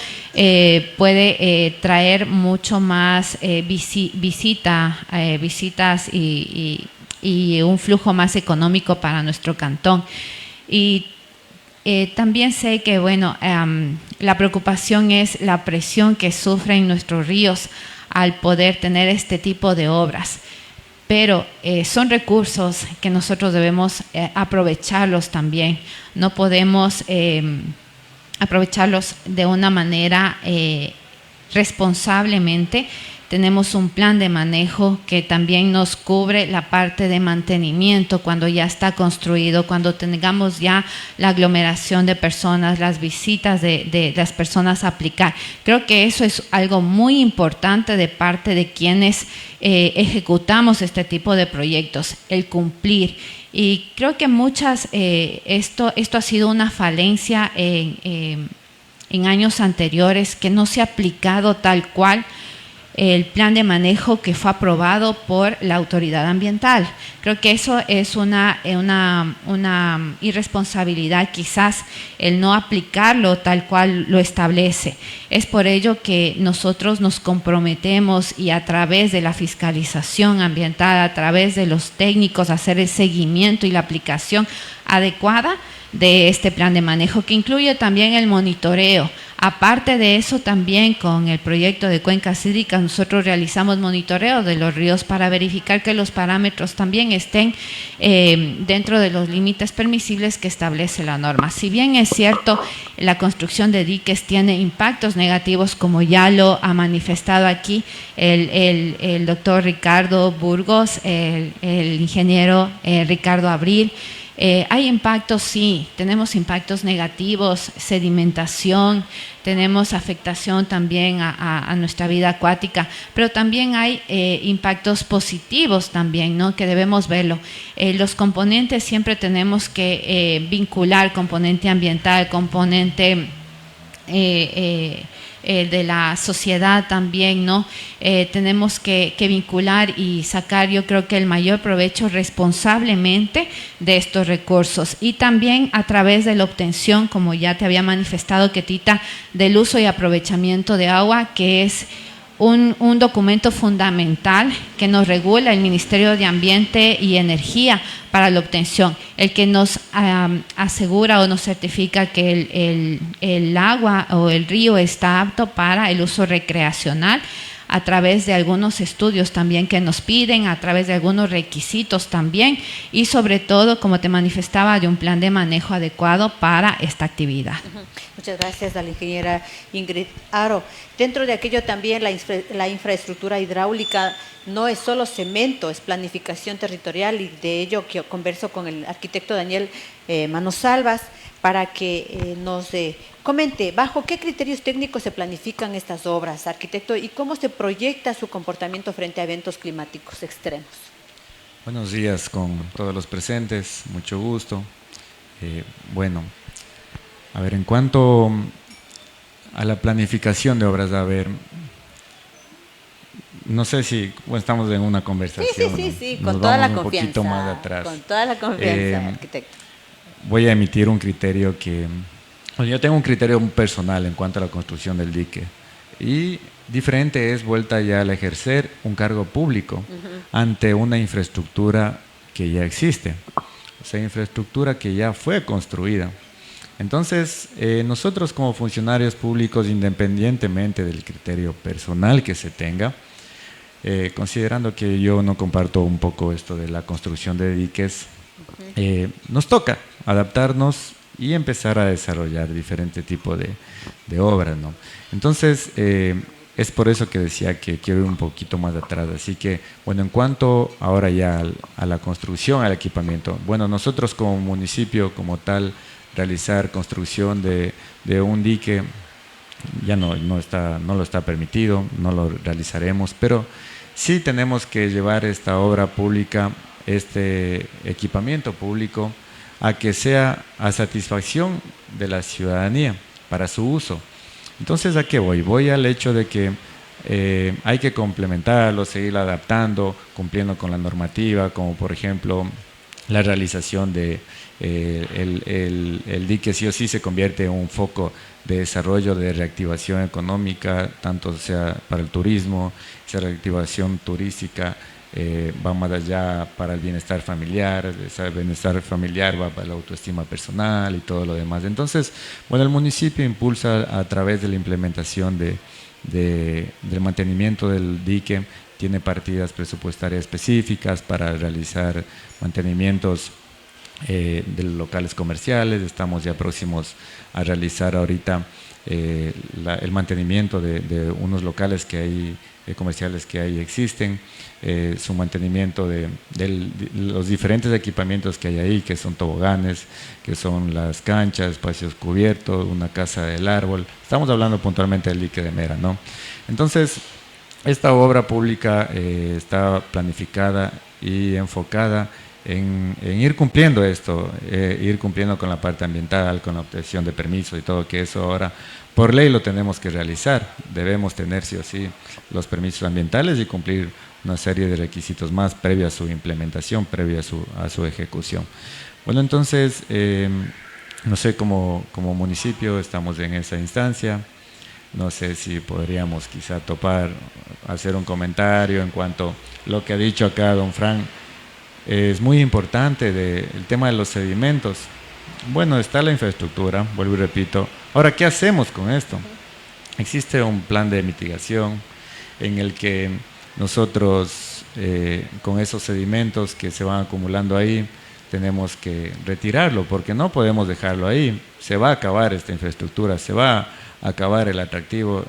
Speaker 17: puede traer mucho más visitas y un flujo más económico para nuestro cantón. Y también sé que, bueno, la preocupación es la presión que sufren nuestros ríos al poder tener este tipo de obras. Pero son recursos que nosotros debemos aprovecharlos también. No podemos aprovecharlos de una manera responsablemente. Tenemos un plan de manejo que también nos cubre la parte de mantenimiento cuando ya está construido, cuando tengamos ya la aglomeración de personas, las visitas de las personas a aplicar. Creo que eso es algo muy importante de parte de quienes ejecutamos este tipo de proyectos, el cumplir. Y creo que esto ha sido una falencia en años anteriores, que no se ha aplicado tal cual el plan de manejo que fue aprobado por la autoridad ambiental. Creo que eso es una irresponsabilidad, quizás el no aplicarlo tal cual lo establece. Es por ello que nosotros nos comprometemos y a través de la fiscalización ambiental, a través de los técnicos, hacer el seguimiento y la aplicación adecuada de este plan de manejo, que incluye también el monitoreo. Aparte de eso, también con el proyecto de cuencas hídricas nosotros realizamos monitoreo de los ríos para verificar que los parámetros también estén dentro de los límites permisibles que establece la norma. Si bien es cierto, la construcción de diques tiene impactos negativos, como ya lo ha manifestado aquí el doctor Ricardo Burgos, el ingeniero Ricardo Abril. Hay impactos, sí, tenemos impactos negativos, sedimentación, tenemos afectación también a nuestra vida acuática, pero también hay impactos positivos también, ¿no? Que debemos verlo. Los componentes siempre tenemos que vincular componente ambiental, componente de la sociedad también, ¿no? Tenemos que vincular y sacar, yo creo que el mayor provecho responsablemente de estos recursos, y también a través de la obtención, como ya te había manifestado, Ketita, del uso y aprovechamiento de agua, que es un documento fundamental que nos regula el Ministerio de Ambiente y Energía para la obtención, el que nos asegura o nos certifica que el agua o el río está apto para el uso recreacional, a través de algunos estudios también que nos piden, a través de algunos requisitos también, y sobre todo, como te manifestaba, de un plan de manejo adecuado para esta actividad.
Speaker 1: Muchas gracias a la ingeniera Ingrid Aro. Dentro de aquello también la infraestructura hidráulica no es solo cemento, es planificación territorial, y de ello que converso con el arquitecto Daniel Manosalvas para que nos comente bajo qué criterios técnicos se planifican estas obras, arquitecto, y cómo se proyecta su comportamiento frente a eventos climáticos extremos.
Speaker 18: Buenos días con todos los presentes, mucho gusto. Bueno, a ver, en cuanto a la planificación de obras, a ver, no sé si estamos en una conversación.
Speaker 1: Sí,
Speaker 18: ¿no?
Speaker 1: con toda la
Speaker 18: un
Speaker 1: confianza.
Speaker 18: Poquito más atrás.
Speaker 1: Con toda la confianza, arquitecto.
Speaker 18: Voy a emitir un criterio que... Bueno, yo tengo un criterio personal en cuanto a la construcción del dique, y diferente es vuelta ya al ejercer un cargo público ante una infraestructura que ya existe, o sea, infraestructura que ya fue construida. Entonces, nosotros como funcionarios públicos, independientemente del criterio personal que se tenga, considerando que yo no comparto un poco esto de la construcción de diques, nos toca adaptarnos y empezar a desarrollar diferente tipo de obras, ¿no? Entonces, es por eso que decía que quiero ir un poquito más atrás. Así que, bueno, en cuanto ahora ya a la construcción, al equipamiento, bueno, nosotros como municipio, como tal, realizar construcción de un dique ya no lo está permitido, no lo realizaremos, pero sí tenemos que llevar esta obra pública, este equipamiento público, a que sea a satisfacción de la ciudadanía para su uso. Entonces, ¿a qué voy? Voy al hecho de que hay que complementarlo, seguir adaptando, cumpliendo con la normativa, como por ejemplo la realización de el dique sí o sí se convierte en un foco de desarrollo, de reactivación económica, tanto sea para el turismo, esa reactivación turística va más allá para el bienestar familiar, ese bienestar familiar va para la autoestima personal y todo lo demás. Entonces, bueno, el municipio impulsa a través de la implementación del mantenimiento del dique, tiene partidas presupuestarias específicas para realizar mantenimientos de locales comerciales. Estamos ya próximos a realizar ahorita el mantenimiento de unos locales que hay comerciales que ahí existen, su mantenimiento de los diferentes equipamientos que hay ahí, que son toboganes, que son las canchas, espacios cubiertos, una casa del árbol. Estamos hablando puntualmente del dique de Mera, ¿no? Entonces, esta obra pública está planificada y enfocada en ir cumpliendo esto, ir cumpliendo con la parte ambiental, con la obtención de permisos y todo, que eso ahora por ley lo tenemos que realizar. Debemos tener sí o sí los permisos ambientales y cumplir una serie de requisitos más previa a su implementación, previa a su ejecución. Bueno, entonces, no sé, como municipio estamos en esa instancia. No sé si podríamos quizá hacer un comentario en cuanto a lo que ha dicho acá don Fran. Es muy importante el tema de los sedimentos. Bueno, está la infraestructura, vuelvo y repito. Ahora, ¿qué hacemos con esto? Existe un plan de mitigación en el que nosotros, con esos sedimentos que se van acumulando ahí, tenemos que retirarlo, porque no podemos dejarlo ahí. Se va a acabar esta infraestructura, se va a acabar el atractivo.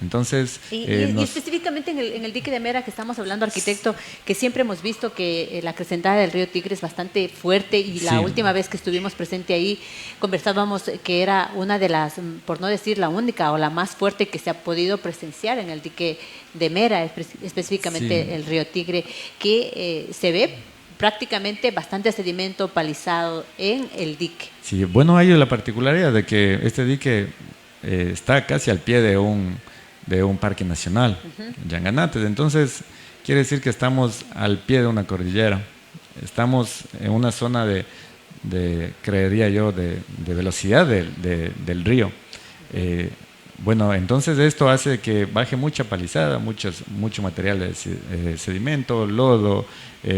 Speaker 18: Entonces,
Speaker 1: y específicamente en el dique de Mera que estamos hablando, arquitecto, que siempre hemos visto que la acrecentada del río Tigre es bastante fuerte, y la última vez que estuvimos presente ahí conversábamos que era una de las, por no decir la única o la más fuerte que se ha podido presenciar en el dique de Mera, específicamente el río Tigre, que se ve prácticamente bastante sedimento palizado en el dique.
Speaker 18: Sí, bueno, hay la particularidad de que este dique está casi al pie de un parque nacional, Yanganates. Entonces, quiere decir que estamos al pie de una cordillera. Estamos en una zona creería yo, de velocidad del río. Bueno, entonces esto hace que baje mucha palizada, mucho material de sedimento, lodo,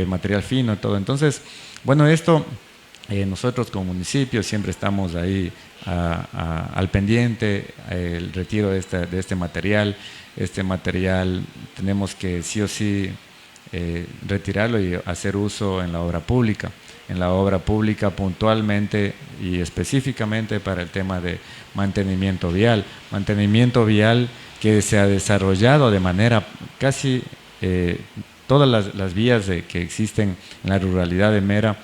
Speaker 18: material fino, todo. Entonces, bueno, esto nosotros como municipio siempre estamos ahí al pendiente, el retiro de este material. Este material tenemos que sí o sí retirarlo y hacer uso en la obra pública. En la obra pública puntualmente y específicamente para el tema de mantenimiento vial que se ha desarrollado de manera casi todas las vías que existen en la ruralidad de Mera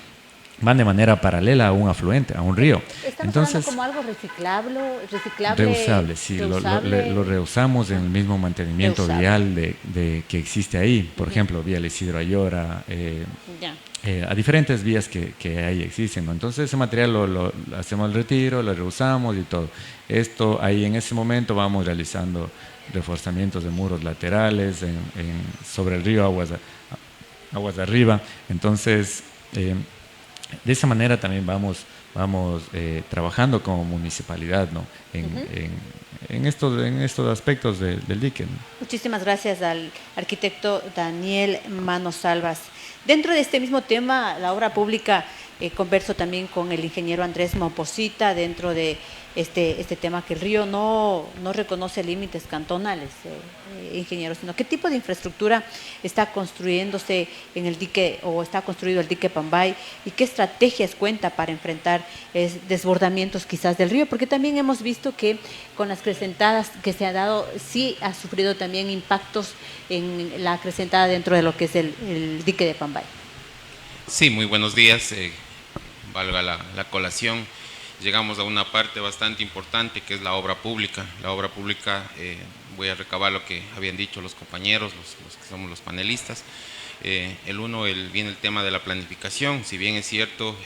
Speaker 18: van de manera paralela a un afluente, a un río.
Speaker 1: ¿Estamos hablando como algo reciclable?
Speaker 18: Reusable, sí, lo reusamos en el mismo mantenimiento vial que existe ahí. Por ejemplo, vía Isidro Ayora, a diferentes vías que ahí existen, ¿no? Entonces ese material lo hacemos el retiro, lo reusamos y todo. Esto ahí en ese momento vamos realizando reforzamientos de muros laterales sobre el río, aguas arriba. Entonces, de esa manera también vamos trabajando como municipalidad, ¿no? en estos aspectos del dique, ¿no?
Speaker 1: Muchísimas gracias al arquitecto Daniel Mano Salvas. Dentro de este mismo tema, la obra pública converso también con el ingeniero Andrés Momposita dentro de este tema que el río no reconoce límites cantonales, ingeniero, sino qué tipo de infraestructura está construyéndose en el dique o está construido el dique Pambay y qué estrategias cuenta para enfrentar desbordamientos quizás del río, porque también hemos visto que con las acrecentadas que se ha dado, sí ha sufrido también impactos en la acrecentada dentro de lo que es el dique de Pambay.
Speaker 19: Sí, muy buenos días. Valga la colación, llegamos a una parte bastante importante que es la obra pública. La obra pública, voy a recabar lo que habían dicho los compañeros, los que somos los panelistas. Viene el tema de la planificación. Si bien es cierto,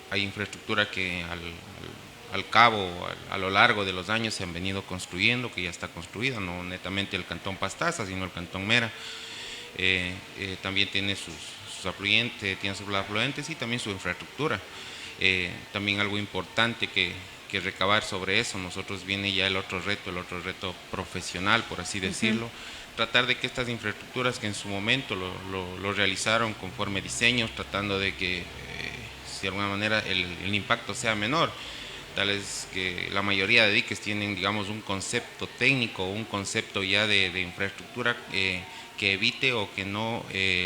Speaker 19: hay infraestructura que al cabo, a lo largo de los años se han venido construyendo, que ya está construida, no netamente el Cantón Pastaza, sino el Cantón Mera. También tiene sus afluentes, tiene sus afluentes y también su infraestructura. También algo importante que recabar sobre eso, nosotros viene ya el otro reto profesional, por así decirlo, tratar de que estas infraestructuras que en su momento lo realizaron conforme diseños, tratando de que de alguna manera el impacto sea menor, tal es que la mayoría de diques tienen, digamos, un concepto técnico, un concepto ya de infraestructura que evite o que no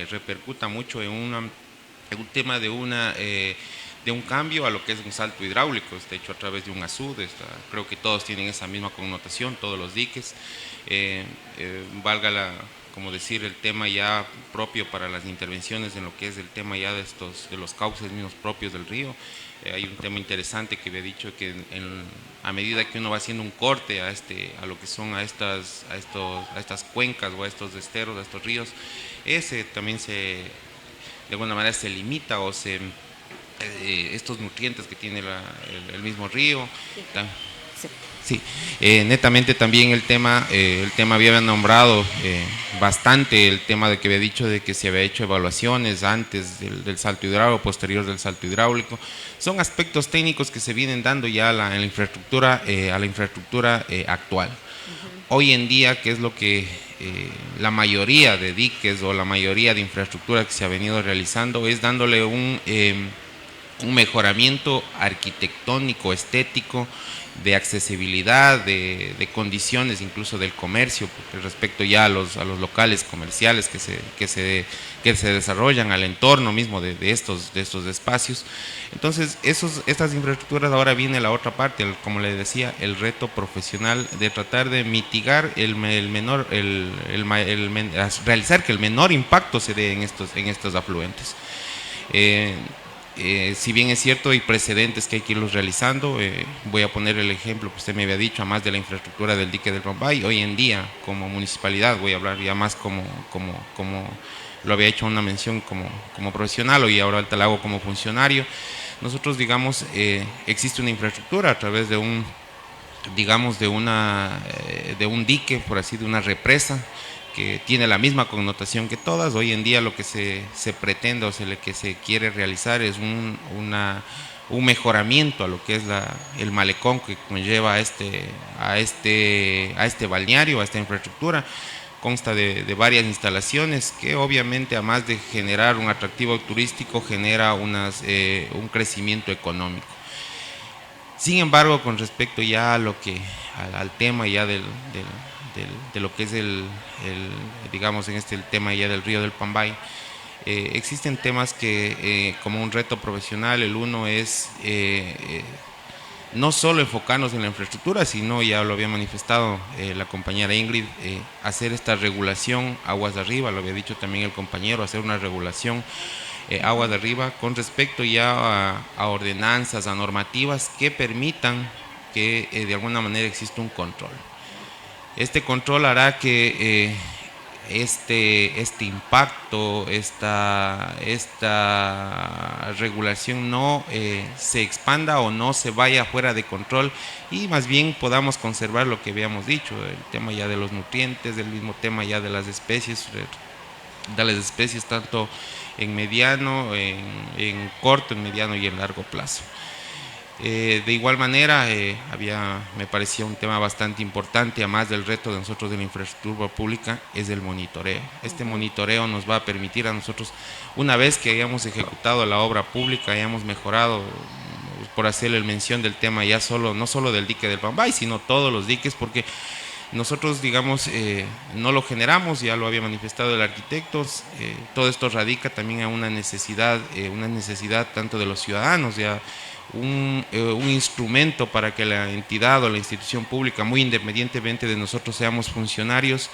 Speaker 19: repercuta mucho en un tema de un cambio a lo que es un salto hidráulico, está hecho a través de un azud, creo que todos tienen esa misma connotación, todos los diques, como decir, el tema ya propio para las intervenciones en lo que es el tema ya de los cauces mismos propios del río. Hay un tema interesante que había dicho que a medida que uno va haciendo un corte a lo que son a estas cuencas o a estos esteros, a estos ríos, ese también de alguna manera se limita o estos nutrientes que tiene el mismo río. Sí, netamente también el tema había nombrado bastante el tema de que había dicho de que se había hecho evaluaciones antes del salto hidráulico, posterior del salto hidráulico. Son aspectos técnicos que se vienen dando ya a la infraestructura actual. Hoy en día, ¿qué es lo que la mayoría de diques o la mayoría de infraestructura que se ha venido realizando? Es dándole un mejoramiento arquitectónico, estético, de accesibilidad, de condiciones incluso del comercio, porque respecto ya a los locales comerciales que se desarrollan, al entorno mismo de estos espacios. Entonces, estas infraestructuras, ahora viene la otra parte, como le decía, el reto profesional de tratar de mitigar realizar que el menor impacto se dé en estos afluentes. Si bien es cierto, hay precedentes que hay que irlos realizando. Voy a poner el ejemplo que usted me había dicho, a más de la infraestructura del dique del Pambay. Hoy en día, como municipalidad, voy a hablar ya más como lo había hecho una mención como profesional, y ahora lo hago como funcionario. Nosotros, digamos, existe una infraestructura a través de un dique, por así, de una represa, que tiene la misma connotación que todas. Hoy en día lo que se pretende o que se quiere realizar es un mejoramiento a lo que es el malecón que conlleva a este balneario, a esta infraestructura. Consta de varias instalaciones que obviamente, además de generar un atractivo turístico, genera un crecimiento económico. Sin embargo, con respecto ya al tema ya de lo que es digamos, el tema ya del río del Pambay, existen temas que como un reto profesional, el uno es no solo enfocarnos en la infraestructura, sino, ya lo había manifestado la compañera Ingrid, hacer esta regulación aguas de arriba, lo había dicho también el compañero, hacer una regulación aguas de arriba con respecto ya a ordenanzas, a normativas que permitan que de alguna manera exista un control. Este control hará que este impacto, esta regulación no se expanda o no se vaya fuera de control, y más bien podamos conservar lo que habíamos dicho, el tema ya de los nutrientes, el mismo tema ya de las especies tanto en mediano, en corto, en mediano y en largo plazo. De igual manera, me parecía un tema bastante importante, además del reto de nosotros de la infraestructura pública, es el monitoreo. Este monitoreo nos va a permitir a nosotros, una vez que hayamos ejecutado la obra pública, hayamos mejorado, por hacerle mención del tema ya no solo del dique del Pambay, sino todos los diques, porque nosotros, digamos, no lo generamos, ya lo había manifestado el arquitecto, todo esto radica también a una necesidad tanto de los ciudadanos, ya un instrumento para que la entidad o la institución pública, muy independientemente de nosotros seamos funcionarios,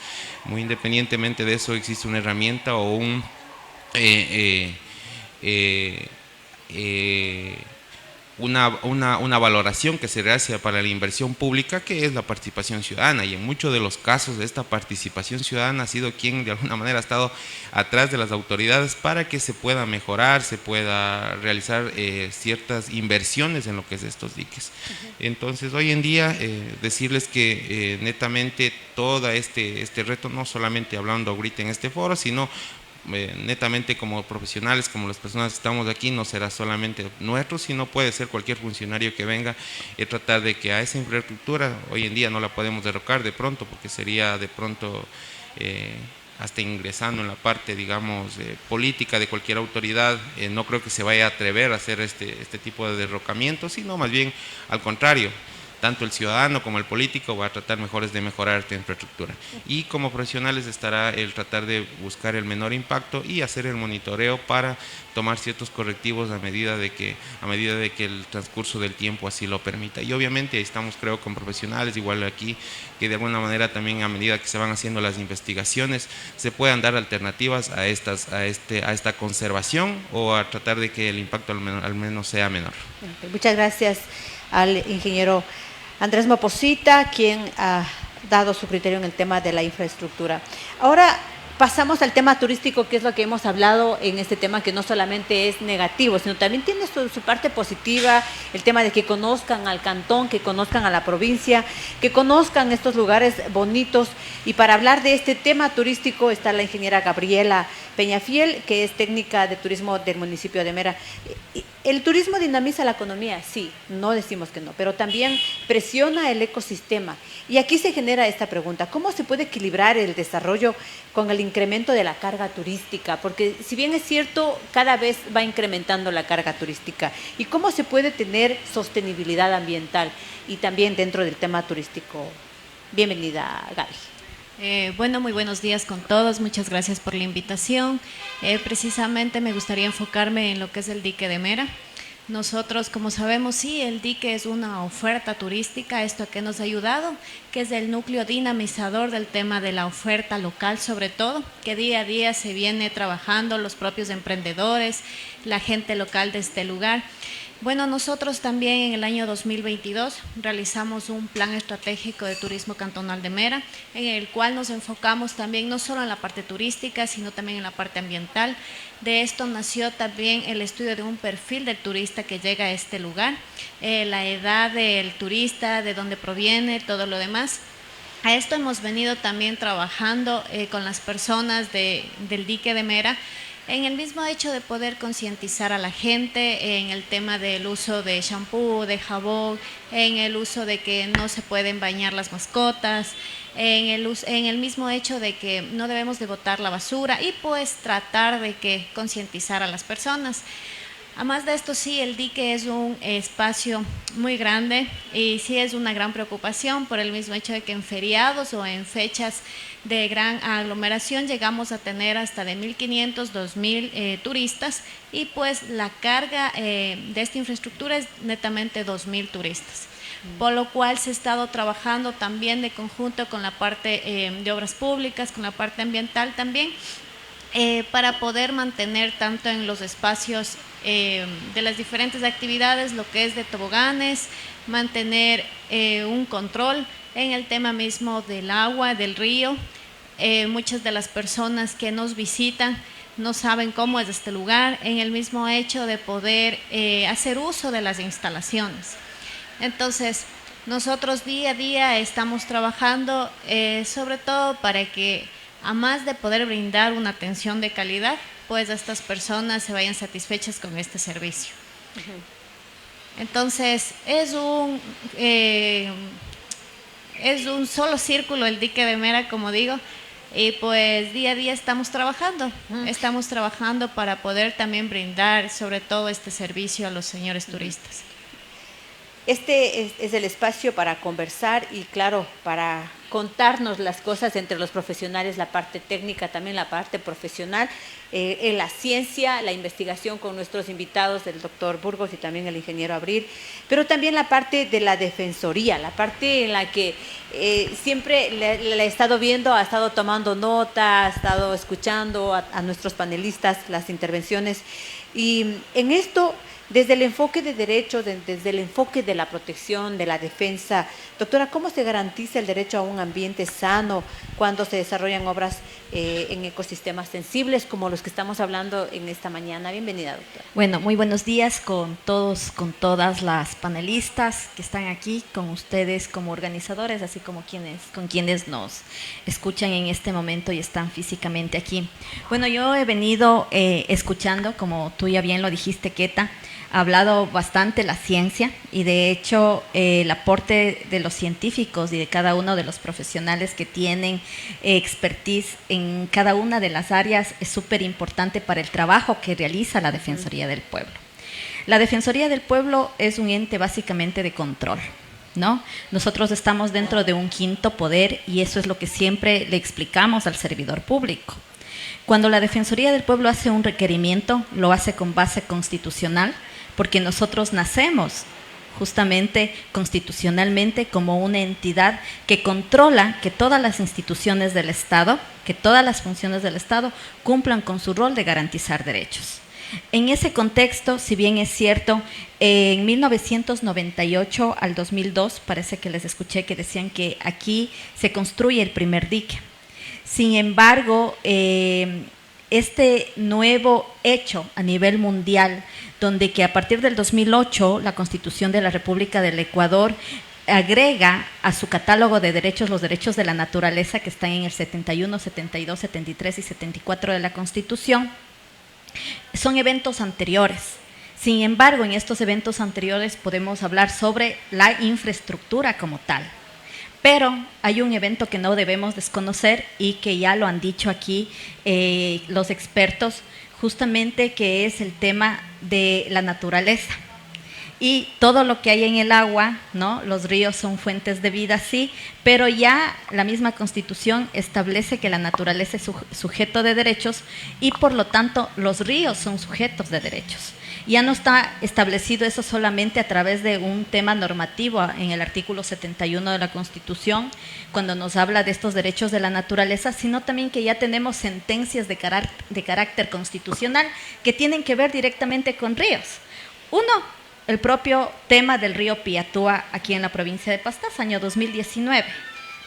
Speaker 19: muy independientemente de eso existe una herramienta o una valoración que se realiza para la inversión pública, que es la participación ciudadana, y en muchos de los casos de esta participación ciudadana ha sido quien de alguna manera ha estado atrás de las autoridades para que se pueda mejorar, se pueda realizar ciertas inversiones en lo que es estos diques. Entonces hoy en día decirles que netamente todo este reto, no solamente hablando ahorita en este foro, sino netamente como profesionales, como las personas que estamos aquí, no será solamente nuestro, sino puede ser cualquier funcionario que venga y tratar de que a esa infraestructura, hoy en día no la podemos derrocar de pronto, porque sería de pronto hasta ingresando en la parte, digamos, política de cualquier autoridad, no creo que se vaya a atrever a hacer este tipo de derrocamiento, sino más bien al contrario. Tanto el ciudadano como el político va a tratar de mejorar esta infraestructura. Y como profesionales estará el tratar de buscar el menor impacto y hacer el monitoreo para tomar ciertos correctivos a medida de que el transcurso del tiempo así lo permita. Y obviamente estamos, creo, con profesionales, igual aquí, que de alguna manera también a medida que se van haciendo las investigaciones, se puedan dar alternativas a esta conservación o a tratar de que el impacto al menos sea menor.
Speaker 1: Muchas gracias al ingeniero Andrés Moposita, quien ha dado su criterio en el tema de la infraestructura. Ahora pasamos al tema turístico, que es lo que hemos hablado en este tema, que no solamente es negativo, sino también tiene su parte positiva, el tema de que conozcan al cantón, que conozcan a la provincia, que conozcan estos lugares bonitos. Y para hablar de este tema turístico está la ingeniera Gabriela Peñafiel, que es técnica de turismo del municipio de Mera. El turismo dinamiza la economía, sí, no decimos que no, pero también presiona el ecosistema. Y aquí se genera esta pregunta: ¿cómo se puede equilibrar el desarrollo con el incremento de la carga turística? Porque si bien es cierto, cada vez va incrementando la carga turística. ¿Y cómo se puede tener sostenibilidad ambiental y también dentro del tema turístico? Bienvenida, Gaby.
Speaker 20: Bueno, muy buenos días con todos, muchas gracias por la invitación. Precisamente me gustaría enfocarme en lo que es el dique de Mera. Nosotros, como sabemos, sí, el dique es una oferta turística. ¿Esto a qué nos ha ayudado? Que es el núcleo dinamizador del tema de la oferta local, sobre todo, que día a día se viene trabajando los propios emprendedores, la gente local de este lugar. Bueno, nosotros también en el año 2022 realizamos un plan estratégico de turismo cantonal de Mera, en el cual nos enfocamos también no solo en la parte turística, sino también en la parte ambiental. De esto nació también el estudio de un perfil del turista que llega a este lugar, la edad del turista, de dónde proviene, todo lo demás. A esto hemos venido también trabajando con las personas del dique de Mera, en el mismo hecho de poder concientizar a la gente en el tema del uso de shampoo, de jabón, en el uso de que no se pueden bañar las mascotas, en el mismo hecho de que no debemos de botar la basura y pues tratar de que concientizar a las personas. Además de esto, sí, el dique es un espacio muy grande y sí es una gran preocupación por el mismo hecho de que en feriados o en fechas de gran aglomeración llegamos a tener hasta de 1.500, 2.000 turistas y pues la carga de esta infraestructura es netamente 2.000 turistas. Por lo cual se ha estado trabajando también de conjunto con la parte de obras públicas, con la parte ambiental también, para poder mantener tanto en los espacios de las diferentes actividades, lo que es de toboganes, mantener un control en el tema mismo del agua, del río. Muchas de las personas que nos visitan no saben cómo es este lugar, en el mismo hecho de poder hacer uso de las instalaciones. Entonces, nosotros día a día estamos trabajando sobre todo para que, a más de poder brindar una atención de calidad, pues estas personas se vayan satisfechas con este servicio. Entonces, es un solo círculo el dique de Mera, como digo, y pues día a día estamos trabajando para poder también brindar sobre todo este servicio a los señores turistas.
Speaker 1: Este es el espacio para conversar y, claro, para contarnos las cosas entre los profesionales, la parte técnica, también la parte profesional, en la ciencia, la investigación con nuestros invitados, el doctor Burgos y también el ingeniero Abril, pero también la parte de la defensoría, la parte en la que siempre le he estado viendo, ha estado tomando nota, ha estado escuchando a nuestros panelistas las intervenciones, y en esto, desde el enfoque de derechos, desde el enfoque de la protección, de la defensa, doctora, ¿cómo se garantiza el derecho a un ambiente sano cuando se desarrollan obras en ecosistemas sensibles como los que estamos hablando en esta mañana? Bienvenida, doctora.
Speaker 21: Bueno, muy buenos días con todos, con todas las panelistas que están aquí, con ustedes como organizadores, así como con quienes nos escuchan en este momento y están físicamente aquí. Bueno, yo he venido escuchando, como tú ya bien lo dijiste, Keta, ha hablado bastante la ciencia y de hecho el aporte de los científicos y de cada uno de los profesionales que tienen expertise en cada una de las áreas es súper importante para el trabajo que realiza la Defensoría del Pueblo. La Defensoría del Pueblo es un ente básicamente de control, ¿no? Nosotros estamos dentro de un quinto poder y eso es lo que siempre le explicamos al servidor público. Cuando la Defensoría del Pueblo hace un requerimiento, lo hace con base constitucional, porque nosotros nacemos justamente constitucionalmente como una entidad que controla que todas las instituciones del Estado, que todas las funciones del Estado cumplan con su rol de garantizar derechos. En ese contexto, si bien es cierto, en 1998 al 2002, parece que les escuché que decían que aquí se construye el primer dique. Sin embargo, este nuevo hecho a nivel mundial, donde que a partir del 2008 la Constitución de la República del Ecuador agrega a su catálogo de derechos los derechos de la naturaleza que están en el 71, 72, 73 y 74 de la Constitución, son eventos anteriores. Sin embargo, en estos eventos anteriores podemos hablar sobre la infraestructura como tal. Pero hay un evento que no debemos desconocer y que ya lo han dicho aquí los expertos, justamente que es el tema de la naturaleza. Y todo lo que hay en el agua, ¿no? Los ríos son fuentes de vida, sí, pero ya la misma Constitución establece que la naturaleza es sujeto de derechos y por lo tanto los ríos son sujetos de derechos. Ya no está establecido eso solamente a través de un tema normativo en el artículo 71 de la Constitución, cuando nos habla de estos derechos de la naturaleza, sino también que ya tenemos sentencias de carácter constitucional que tienen que ver directamente con ríos. Uno, el propio tema del río Piatúa aquí en la provincia de Pastaza, año 2019,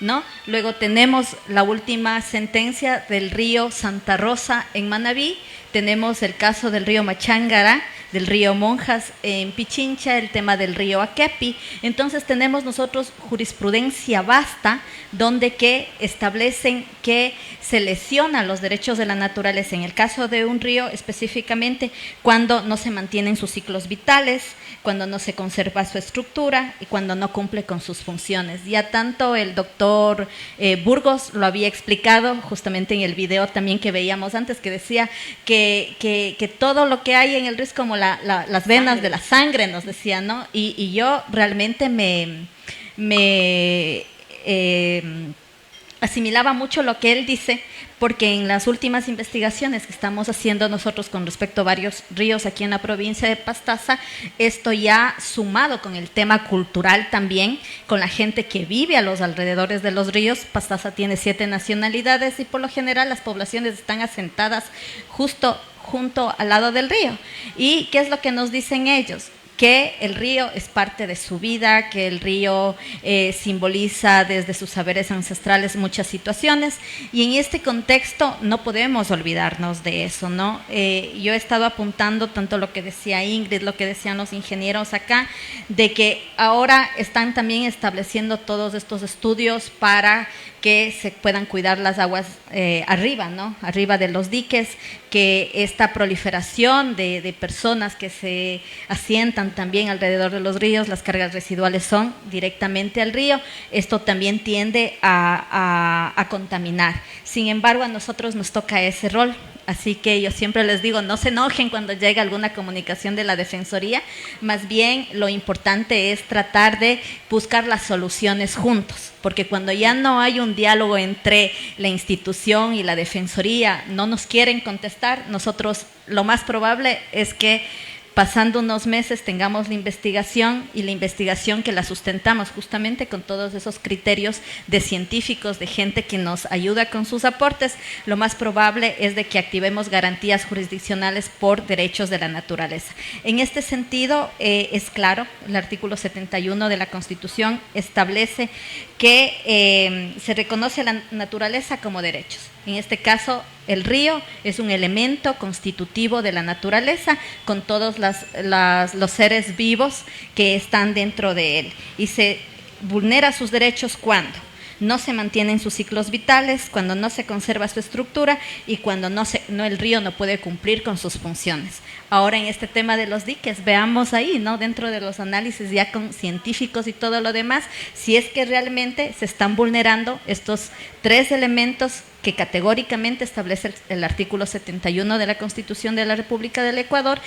Speaker 21: ¿no? Luego tenemos la última sentencia del río Santa Rosa en Manabí, tenemos el caso del río Machángara, del río Monjas en Pichincha, el tema del río Akepi. Entonces tenemos nosotros jurisprudencia vasta donde que establecen que se lesionan los derechos de la naturaleza, en el caso de un río específicamente, cuando no se mantienen sus ciclos vitales, cuando no se conserva su estructura y cuando no cumple con sus funciones. Ya tanto el doctor Burgos lo había explicado justamente en el video también que veíamos antes, que decía que todo lo que hay en el río es como las venas de la sangre, nos decía, ¿no? Y yo realmente me asimilaba mucho lo que él dice, porque en las últimas investigaciones que estamos haciendo nosotros con respecto a varios ríos aquí en la provincia de Pastaza, esto ya sumado con el tema cultural también, con la gente que vive a los alrededores de los ríos. Pastaza tiene 7 nacionalidades y por lo general las poblaciones están asentadas justo junto al lado del río. ¿Y qué es lo que nos dicen ellos? Que el río es parte de su vida, que el río simboliza desde sus saberes ancestrales muchas situaciones, y en este contexto no podemos olvidarnos de eso, ¿no? Yo he estado apuntando tanto lo que decía Ingrid, lo que decían los ingenieros acá, de que ahora están también estableciendo todos estos estudios para que se puedan cuidar las aguas arriba, ¿no? Arriba de los diques, que esta proliferación de personas que se asientan están también alrededor de los ríos, las cargas residuales son directamente al río. Esto también tiende a contaminar. Sin embargo, a nosotros nos toca ese rol. Así que yo siempre les digo, no se enojen cuando llega alguna comunicación de la Defensoría, más bien lo importante es tratar de buscar las soluciones juntos, porque cuando ya no hay un diálogo entre la institución y la Defensoría, no nos quieren contestar, nosotros lo más probable es que pasando unos meses tengamos la investigación y la investigación que la sustentamos justamente con todos esos criterios de científicos, de gente que nos ayuda con sus aportes, lo más probable es de que activemos garantías jurisdiccionales por derechos de la naturaleza. En este sentido, es claro, el artículo 71 de la Constitución establece que se reconoce a la naturaleza como derechos. En este caso, el río es un elemento constitutivo de la naturaleza con todos los seres vivos que están dentro de él. Y se vulnera sus derechos cuando no se mantienen sus ciclos vitales, cuando no se conserva su estructura y cuando el río no puede cumplir con sus funciones. Ahora, en este tema de los diques, veamos ahí, ¿no? Dentro de los análisis ya con científicos y todo lo demás, si es que realmente se están vulnerando estos tres elementos que categóricamente establece el artículo 71 de la Constitución de la República del Ecuador,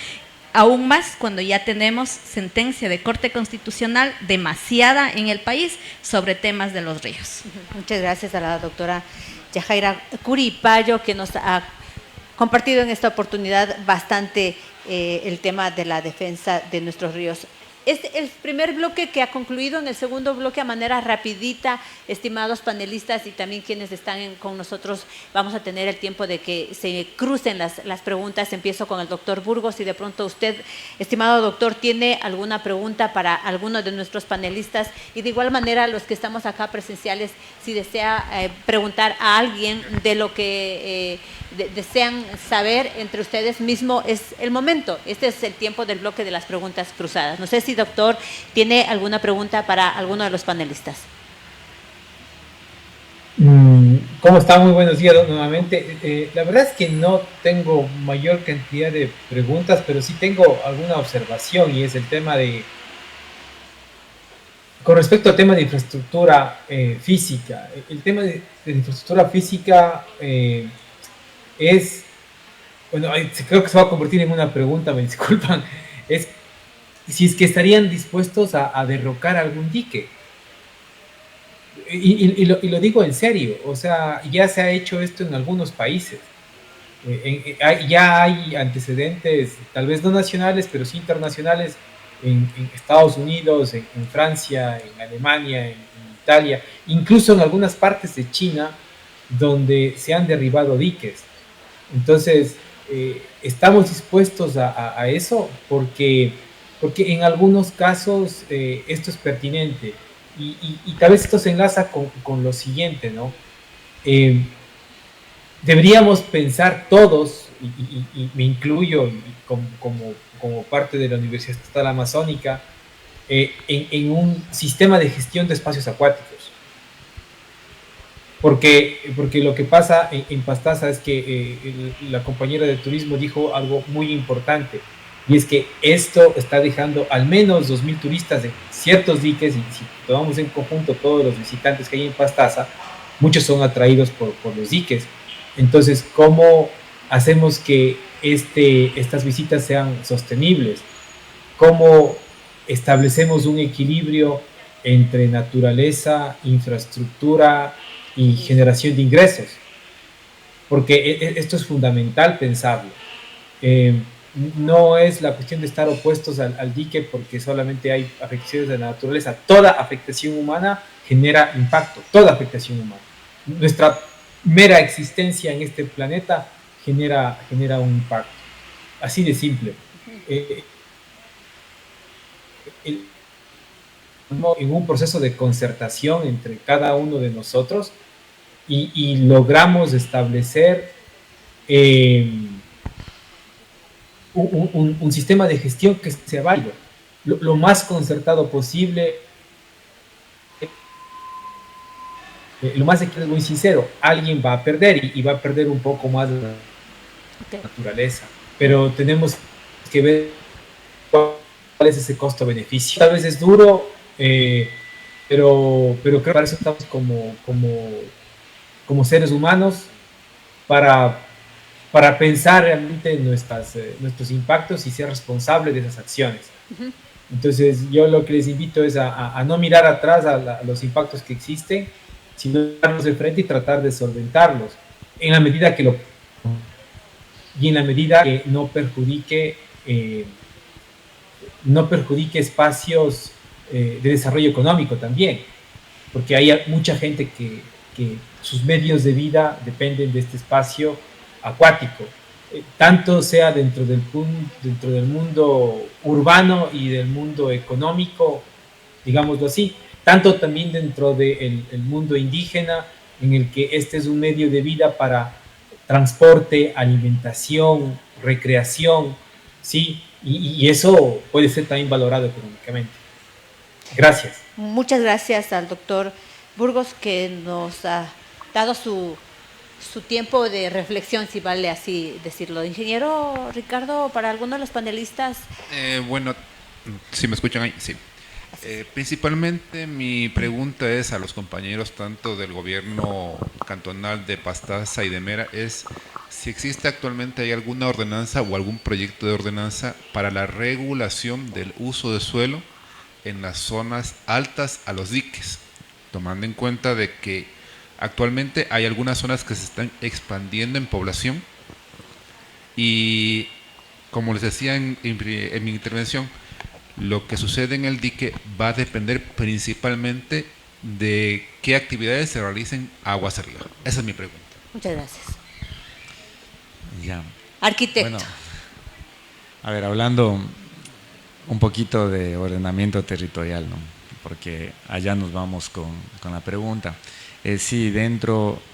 Speaker 21: aún más cuando ya tenemos sentencia de Corte Constitucional demasiada en el país sobre temas de los ríos.
Speaker 1: Muchas gracias a la doctora Yajaira Curipayo, que nos ha compartido en esta oportunidad bastante el tema de la defensa de nuestros ríos. Es el primer bloque que ha concluido. En el segundo bloque, a manera rapidita, estimados panelistas y también quienes están con nosotros, vamos a tener el tiempo de que se crucen las preguntas. Empiezo con el doctor Burgos. Si de pronto usted, estimado doctor, tiene alguna pregunta para alguno de nuestros panelistas, y de igual manera los que estamos acá presenciales, si desea preguntar a alguien de lo que desean saber entre ustedes mismo, es el momento. Este es el tiempo del bloque de las preguntas cruzadas. No sé si, doctor, tiene alguna pregunta para alguno de los panelistas.
Speaker 13: ¿Cómo está? Muy buenos días nuevamente. La verdad es que no tengo mayor cantidad de preguntas, pero sí tengo alguna observación, y es el tema de, con respecto al tema de infraestructura física. El tema de infraestructura física es, bueno, creo que se va a convertir en una pregunta, me disculpan, es si es que estarían dispuestos a derrocar algún dique. Y lo digo en serio, o sea, ya se ha hecho esto en algunos países. Ya hay antecedentes, tal vez no nacionales, pero sí internacionales, en Estados Unidos, en Francia, en Alemania, en Italia, incluso en algunas partes de China, donde se han derribado diques. Entonces, estamos dispuestos a eso porque en algunos casos esto es pertinente. Y tal vez esto se enlaza con lo siguiente, ¿no? Deberíamos pensar todos, y me incluyo como parte de la Universidad Estatal Amazónica, en un sistema de gestión de espacios acuáticos. Porque lo que pasa en Pastaza es que la compañera de turismo dijo algo muy importante, y es que esto está dejando al menos 2.000 turistas de ciertos diques, y si tomamos en conjunto todos los visitantes que hay en Pastaza, muchos son atraídos por los diques. Entonces, ¿cómo hacemos que estas visitas sean sostenibles? ¿Cómo establecemos un equilibrio entre naturaleza, infraestructura y generación de ingresos? Porque esto es fundamental pensarlo. No es la cuestión de estar opuestos al dique porque solamente hay afectaciones de la naturaleza. Toda afectación humana genera impacto, toda afectación humana. Nuestra mera existencia en este planeta genera un impacto. Así de simple. En un proceso de concertación entre cada uno de nosotros y logramos establecer un sistema de gestión que sea válido, lo más concertado posible, lo más muy sincero. Alguien va a perder y va a perder un poco más de la naturaleza, pero tenemos que ver es ese costo-beneficio. Tal vez es duro, pero creo que para eso estamos como seres humanos, para pensar realmente en nuestros impactos y ser responsable de esas acciones. Entonces, yo lo que les invito es a no mirar atrás a los impactos que existen, sino darlos de frente y tratar de solventarlos en la medida que no perjudique espacios de desarrollo económico también, porque hay mucha gente que sus medios de vida dependen de este espacio acuático, tanto sea dentro del mundo urbano y del mundo económico, digámoslo así, tanto también dentro del mundo indígena, en el que este es un medio de vida para transporte, alimentación, recreación, ¿sí? Y eso puede ser también valorado económicamente. Gracias.
Speaker 1: Muchas gracias al doctor Burgos, que nos ha dado su tiempo de reflexión, si vale así decirlo. Ingeniero Ricardo, para algunos de los panelistas.
Speaker 15: Bueno, ¿sí me escuchan ahí? Sí. Principalmente mi pregunta es a los compañeros tanto del gobierno cantonal de Pastaza y de Mera, es si existe actualmente hay alguna ordenanza o algún proyecto de ordenanza para la regulación del uso de suelo en las zonas altas a los diques, tomando en cuenta de que actualmente hay algunas zonas que se están expandiendo en población y, como les decía en mi intervención, lo que sucede en el dique va a depender principalmente de qué actividades se realicen aguas arriba. Esa es mi pregunta.
Speaker 1: Muchas gracias.
Speaker 18: Ya.
Speaker 1: Arquitecto.
Speaker 18: Bueno, a ver, hablando un poquito de ordenamiento territorial, ¿no? Porque allá nos vamos con la pregunta. Sí,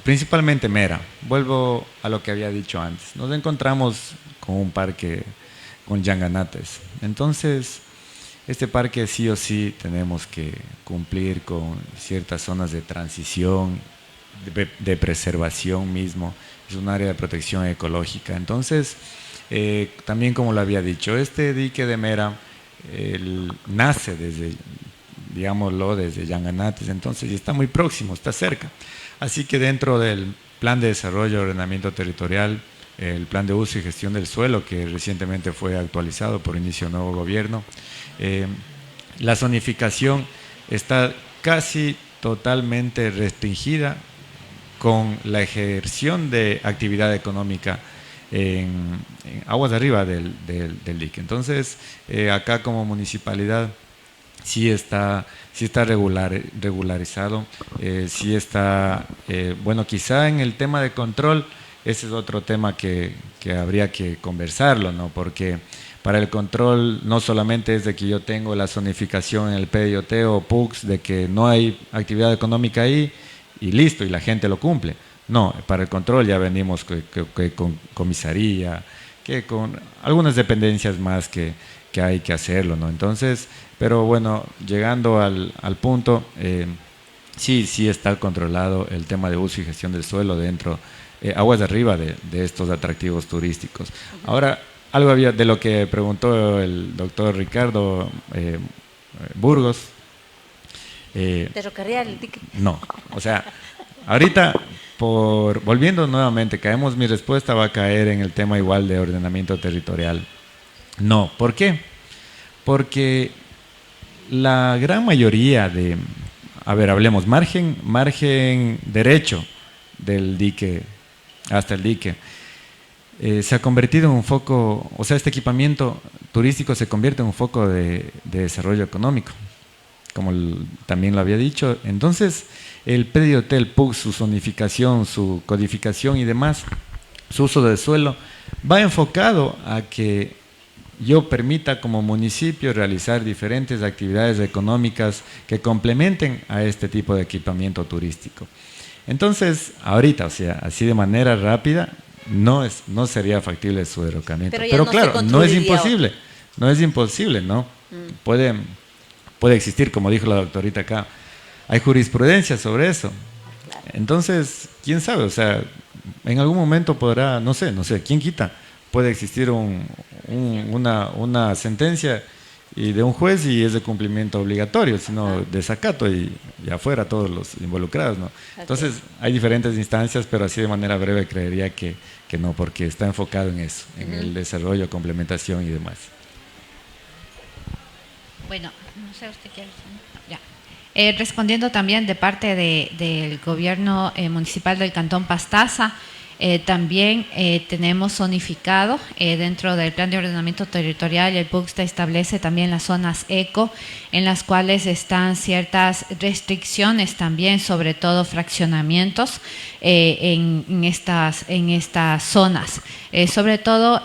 Speaker 18: principalmente Mera, vuelvo a lo que había dicho antes, nos encontramos con un parque con Yanganates, entonces este parque sí o sí tenemos que cumplir con ciertas zonas de transición, de preservación mismo, es un área de protección ecológica, entonces también como lo había dicho, este dique de Mera nace desde Yanganates, entonces y está muy próximo, está cerca. Así que dentro del Plan de Desarrollo y Ordenamiento Territorial, el Plan de Uso y Gestión del Suelo, que recientemente fue actualizado por inicio de nuevo gobierno, la zonificación está casi totalmente restringida con la ejerción de actividad económica en aguas de arriba del dique. Entonces, acá como municipalidad, sí está regularizado, sí está, bueno, quizá en el tema de control, ese es otro tema que habría que conversarlo, ¿no? Porque para el control no solamente es de que yo tengo la zonificación en el PDIOT o PUCS, de que no hay actividad económica ahí y listo, y la gente lo cumple. No, para el control ya venimos que con comisaría, que con algunas dependencias más que hay que hacerlo, ¿no? Entonces, pero bueno, llegando al punto, sí está controlado el tema de uso y gestión del suelo dentro, aguas de arriba de estos atractivos turísticos. Ahora, algo había de lo que preguntó el doctor Ricardo Burgos.
Speaker 1: ¿Derrocaría el dique?
Speaker 18: No, o sea, ahorita, volviendo nuevamente, mi respuesta va a caer en el tema igual de ordenamiento territorial. No, ¿por qué? Porque la gran mayoría hablemos, margen derecho del dique hasta el dique, se ha convertido en un foco, o sea, este equipamiento turístico se convierte en un foco de desarrollo económico, como también lo había dicho. Entonces, el PDIOT, el PUC, su zonificación, su codificación y demás, su uso del suelo, va enfocado a que yo permita como municipio realizar diferentes actividades económicas que complementen a este tipo de equipamiento turístico. Entonces, ahorita, o sea, así de manera rápida, no sería factible su derrocamiento. Pero claro, no es imposible, ¿no? Puede existir, como dijo la doctorita acá, hay jurisprudencia sobre eso. Entonces, quién sabe, o sea, en algún momento podrá, no sé, quién quita, puede existir una sentencia y de un juez y es de cumplimiento obligatorio, sino desacato y afuera todos los involucrados, ¿no? Entonces hay diferentes instancias, pero así de manera breve creería que no, porque está enfocado en eso, en el desarrollo, complementación y demás.
Speaker 17: Bueno, no sé, ¿usted quiere responder? No, ya. Respondiendo también de parte del gobierno municipal del Cantón Pastaza, también tenemos zonificado dentro del plan de ordenamiento territorial. El PUCSTA establece también las zonas eco, en las cuales están ciertas restricciones también, sobre todo fraccionamientos en estas zonas, sobre todo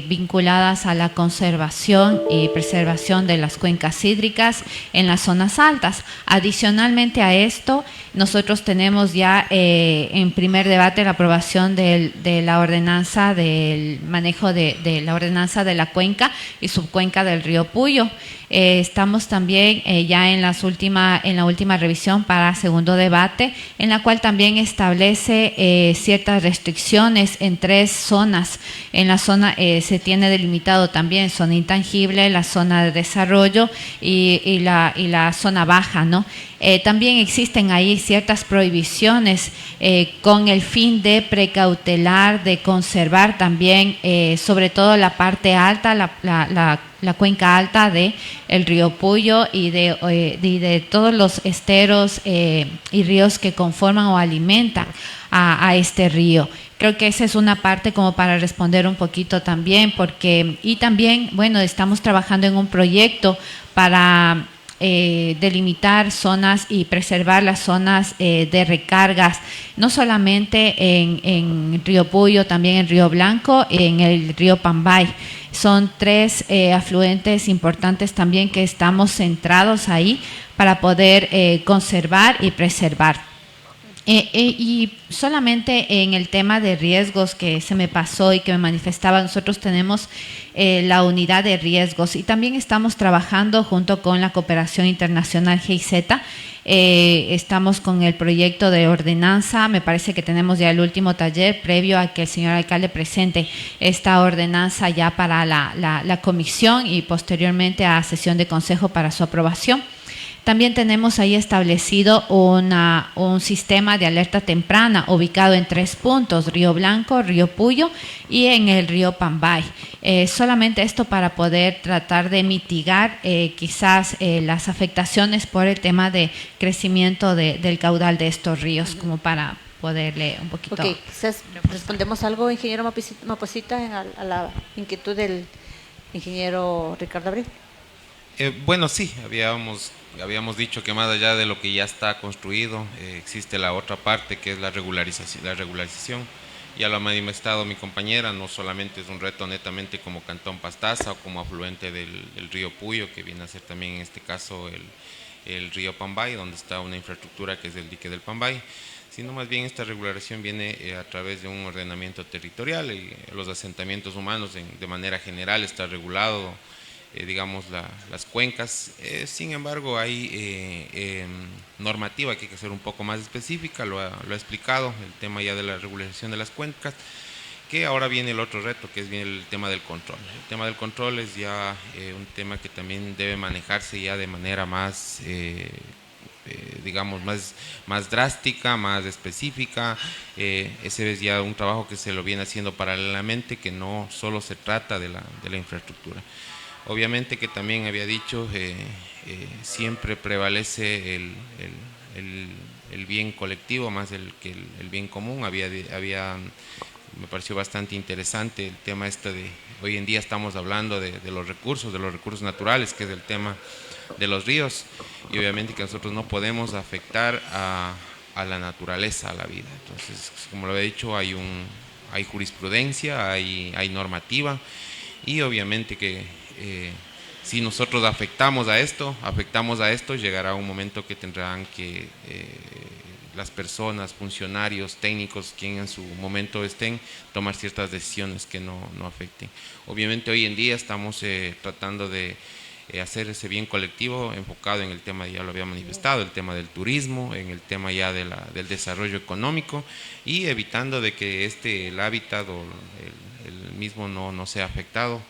Speaker 17: vinculadas a la conservación y preservación de las cuencas hídricas en las zonas altas. Adicionalmente a esto, nosotros tenemos ya en primer debate la aprobación de la ordenanza del manejo de la ordenanza de la cuenca y subcuenca del río Puyo. Estamos también ya en la última revisión para segundo debate, en la cual también establece ciertas restricciones en 3 zonas. En la zona se tiene delimitado también zona intangible, la zona de desarrollo y la zona baja, ¿no? También existen ahí ciertas prohibiciones con el fin de precautelar, de conservar también, sobre todo la parte alta, la cuenca alta de el río Puyo y de todos los esteros y ríos que conforman o alimentan a este río. Creo que esa es una parte como para responder un poquito también, y también, bueno, estamos trabajando en un proyecto para delimitar zonas y preservar las zonas de recargas, no solamente en Río Puyo, también en Río Blanco y en el río Pambay. Son 3 afluentes importantes también que estamos centrados ahí para poder conservar y preservar. Y solamente en el tema de riesgos que se me pasó y que me manifestaba, nosotros tenemos la unidad de riesgos y también estamos trabajando junto con la cooperación internacional GIZ. Estamos con el proyecto de ordenanza. Me parece que tenemos ya el último taller previo a que el señor alcalde presente esta ordenanza ya para la comisión y posteriormente a sesión de consejo para su aprobación. También tenemos ahí establecido un sistema de alerta temprana ubicado en 3 puntos, Río Blanco, Río Puyo y en el río Pambay. Solamente esto para poder tratar de mitigar quizás las afectaciones por el tema de crecimiento del caudal de estos ríos, como para poderle un poquito...
Speaker 1: Ok, quizás respondemos algo, ingeniero Maposita, a la inquietud del ingeniero Ricardo Abreu.
Speaker 19: Bueno, sí, habíamos dicho que más allá de lo que ya está construido, existe la otra parte que es la regularización. Ya lo ha manifestado mi compañera, no solamente es un reto netamente como Cantón Pastaza o como afluente del río Puyo, que viene a ser también en este caso el río Pambay, donde está una infraestructura que es el dique del Pambay, sino más bien esta regularización viene a través de un ordenamiento territorial y los asentamientos humanos de manera general está regulado, digamos, las cuencas. Sin embargo, hay normativa que hay que ser un poco más específica, lo ha explicado, el tema ya de la regularización de las cuencas, que ahora viene el otro reto, que es bien el tema del control. El tema del control es ya un tema que también debe manejarse ya de manera más, digamos, más drástica, más específica. Ese es ya un trabajo que se lo viene haciendo paralelamente, que no solo se trata de la infraestructura. Obviamente que también había dicho, siempre prevalece el bien colectivo más que el bien común. Me pareció bastante interesante el tema de, hoy en día estamos hablando de los recursos naturales, que es el tema de los ríos, y obviamente que nosotros no podemos afectar a la naturaleza, a la vida. Entonces, como lo he dicho, hay jurisprudencia, hay normativa, y obviamente que si nosotros afectamos a esto, llegará un momento que tendrán que las personas, funcionarios, técnicos, quien en su momento estén, tomar ciertas decisiones que no afecten. Obviamente hoy en día estamos tratando de hacer ese bien colectivo enfocado en el tema, ya lo había manifestado, el tema del turismo, en el tema ya del desarrollo económico, y evitando de que el hábitat o el mismo no sea afectado.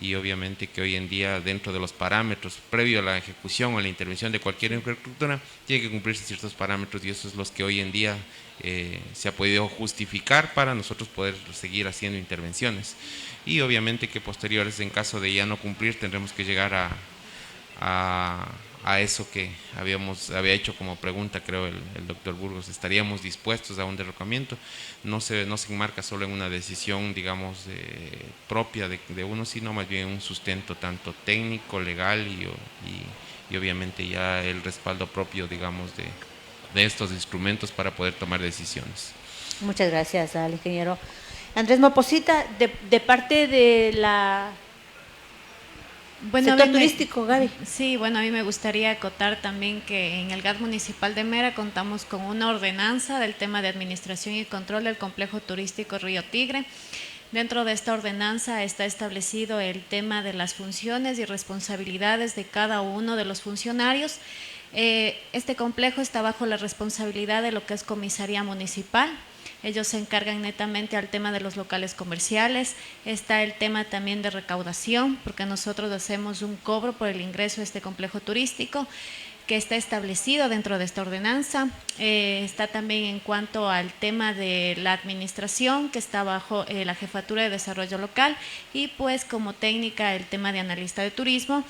Speaker 19: y obviamente que hoy en día dentro de los parámetros previo a la ejecución o la intervención de cualquier infraestructura tiene que cumplirse ciertos parámetros y eso es los que hoy en día se ha podido justificar para nosotros poder seguir haciendo intervenciones y obviamente que posteriores en caso de ya no cumplir tendremos que llegar a eso que había hecho como pregunta, creo, el doctor Burgos. ¿Estaríamos dispuestos a un derrocamiento? No se enmarca solo en una decisión, digamos, propia de uno, sino más bien un sustento tanto técnico, legal y obviamente ya el respaldo propio, digamos, de estos instrumentos para poder tomar decisiones.
Speaker 1: Muchas gracias al ingeniero Andrés Moposita. De parte de la...
Speaker 20: Bueno,
Speaker 1: sector turístico, Gaby.
Speaker 20: Sí, bueno, a mí me gustaría acotar también que en el GAT municipal de Mera contamos con una ordenanza del tema de administración y control del complejo turístico Río Tigre. Dentro de esta ordenanza está establecido el tema de las funciones y responsabilidades de cada uno de los funcionarios. Este complejo está bajo la responsabilidad de lo que es comisaría municipal. Ellos se encargan netamente al tema de los locales comerciales. Está el tema también de recaudación, porque nosotros hacemos un cobro por el ingreso a este complejo turístico que está establecido dentro de esta ordenanza. Está también en cuanto al tema de la administración, que está bajo la Jefatura de Desarrollo Local, y pues como técnica el tema de analista de turismo.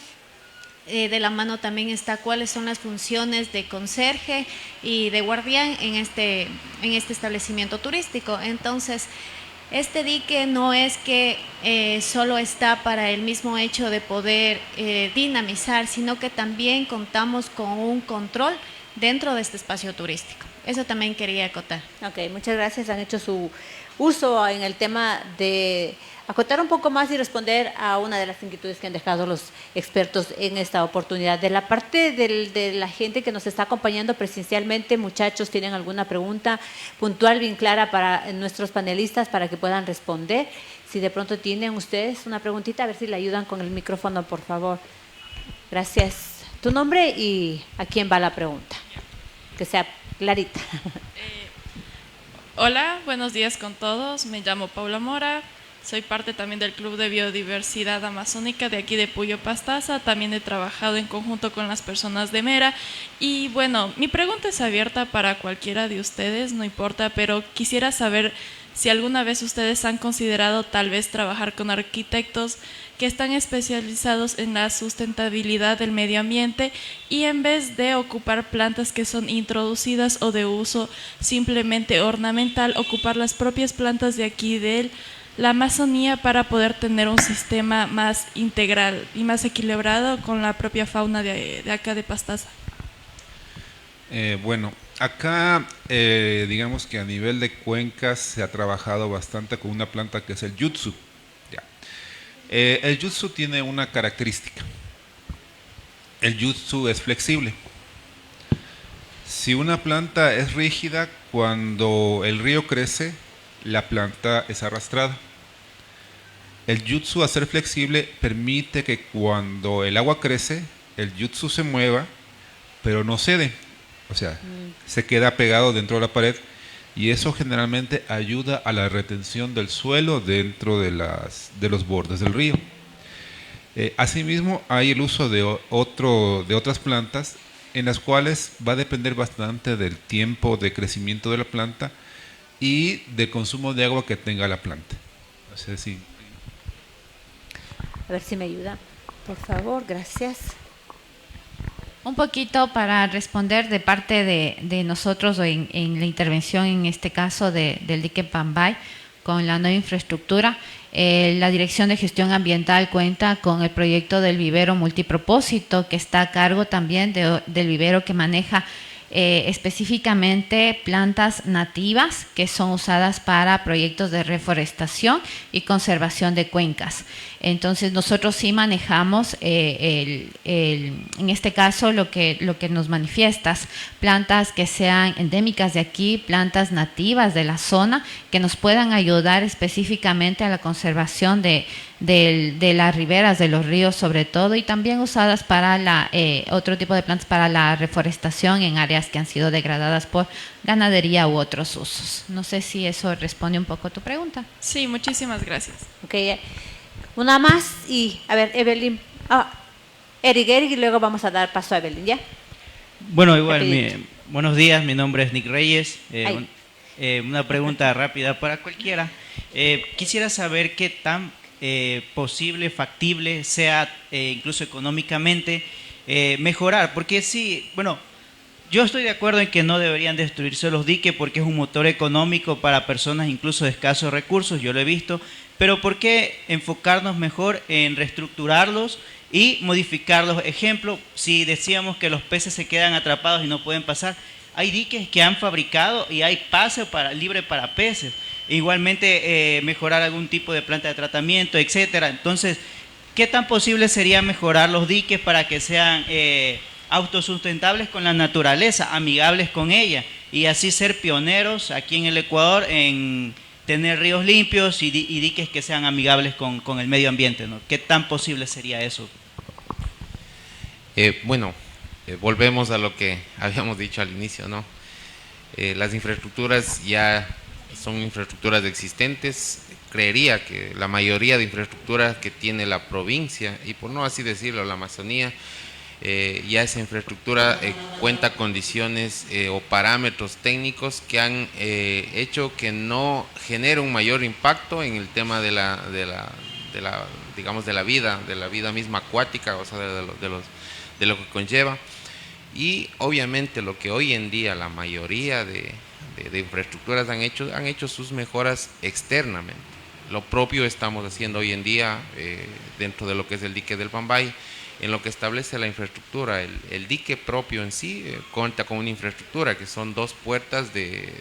Speaker 20: De la mano también está cuáles son las funciones de conserje y de guardián en este establecimiento turístico. Entonces, este dique no es que solo está para el mismo hecho de poder dinamizar, sino que también contamos con un control dentro de este espacio turístico. Eso también quería acotar.
Speaker 1: Ok, muchas gracias. Han hecho su uso en el tema de acotar un poco más y responder a una de las inquietudes que han dejado los expertos en esta oportunidad. De la parte de la gente que nos está acompañando presencialmente, muchachos, ¿tienen alguna pregunta puntual, bien clara para nuestros panelistas para que puedan responder? Si de pronto tienen ustedes una preguntita, a ver si le ayudan con el micrófono, por favor. Gracias. Tu nombre y a quién va la pregunta. Que sea clarita.
Speaker 2: Hola, buenos días con todos. Me llamo Paula Mora. Soy parte también del Club de Biodiversidad Amazónica de aquí de Puyo Pastaza. También he trabajado en conjunto con las personas de Mera. Y bueno, mi pregunta es abierta para cualquiera de ustedes, no importa, pero quisiera saber si alguna vez ustedes han considerado tal vez trabajar con arquitectos que están especializados en la sustentabilidad del medio ambiente y en vez de ocupar plantas que son introducidas o de uso simplemente ornamental, ocupar las propias plantas de aquí de la Amazonía para poder tener un sistema más integral y más equilibrado con la propia fauna de acá de Pastaza.
Speaker 15: Bueno, acá digamos que a nivel de cuencas se ha trabajado bastante con una planta que es el Jutsu. El Jutsu tiene una característica. El Jutsu es flexible. Si una planta es rígida, cuando el río crece, la planta es arrastrada. El Jutsu, al ser flexible, permite que cuando el agua crece, el Jutsu se mueva, pero no cede. O sea, se queda pegado dentro de la pared y eso generalmente ayuda a la retención del suelo dentro de los bordes del río. Asimismo, hay el uso de otras plantas en las cuales va a depender bastante del tiempo de crecimiento de la planta y del consumo de agua que tenga la planta. O sea, sí.
Speaker 1: A ver si me ayuda, por favor, gracias.
Speaker 17: Un poquito para responder de parte de nosotros en la intervención, en este caso del dique Pambay, con la nueva infraestructura. La Dirección de Gestión Ambiental cuenta con el proyecto del vivero multipropósito, que está a cargo también del vivero que maneja específicamente plantas nativas que son usadas para proyectos de reforestación y conservación de cuencas. Entonces nosotros sí manejamos en este caso lo que nos manifiestas, plantas que sean endémicas de aquí, plantas nativas de la zona que nos puedan ayudar específicamente a la conservación de las riberas de los ríos sobre todo, y también usadas para otro tipo de plantas para la reforestación en áreas que han sido degradadas por ganadería u otros usos. No sé si eso responde un poco a tu pregunta.
Speaker 2: Sí, muchísimas gracias.
Speaker 1: Okay. Una más y, a ver, Evelyn, Eric, y luego vamos a dar paso a Evelyn, ¿ya?
Speaker 3: Bueno, igual, buenos días, mi nombre es Nick Reyes. Una pregunta rápida para cualquiera. Quisiera saber qué tan posible, factible sea, incluso económicamente, mejorar, porque sí, bueno, yo estoy de acuerdo en que no deberían destruirse los diques porque es un motor económico para personas incluso de escasos recursos, yo lo he visto, pero ¿por qué enfocarnos mejor en reestructurarlos y modificarlos? Ejemplo, si decíamos que los peces se quedan atrapados y no pueden pasar, hay diques que han fabricado y hay paso libre para peces. Igualmente mejorar algún tipo de planta de tratamiento, etcétera. Entonces, ¿qué tan posible sería mejorar los diques para que sean autosustentables con la naturaleza, amigables con ella, y así ser pioneros aquí en el Ecuador en tener ríos limpios y diques que sean amigables con el medio ambiente, ¿no? ¿Qué tan posible sería eso?
Speaker 19: Volvemos a lo que habíamos dicho al inicio, ¿no? Las infraestructuras ya son infraestructuras existentes. Creería que la mayoría de infraestructuras que tiene la provincia, y por no así decirlo, la Amazonía, ya esa infraestructura cuenta condiciones o parámetros técnicos que han hecho que no genere un mayor impacto en el tema de la vida misma acuática, o sea, de lo que conlleva. Y obviamente lo que hoy en día la mayoría de infraestructuras han hecho sus mejoras externamente. Lo propio estamos haciendo hoy en día dentro de lo que es el dique del Pambay, en lo que establece la infraestructura. El dique propio en sí cuenta con una infraestructura que son 2 puertas de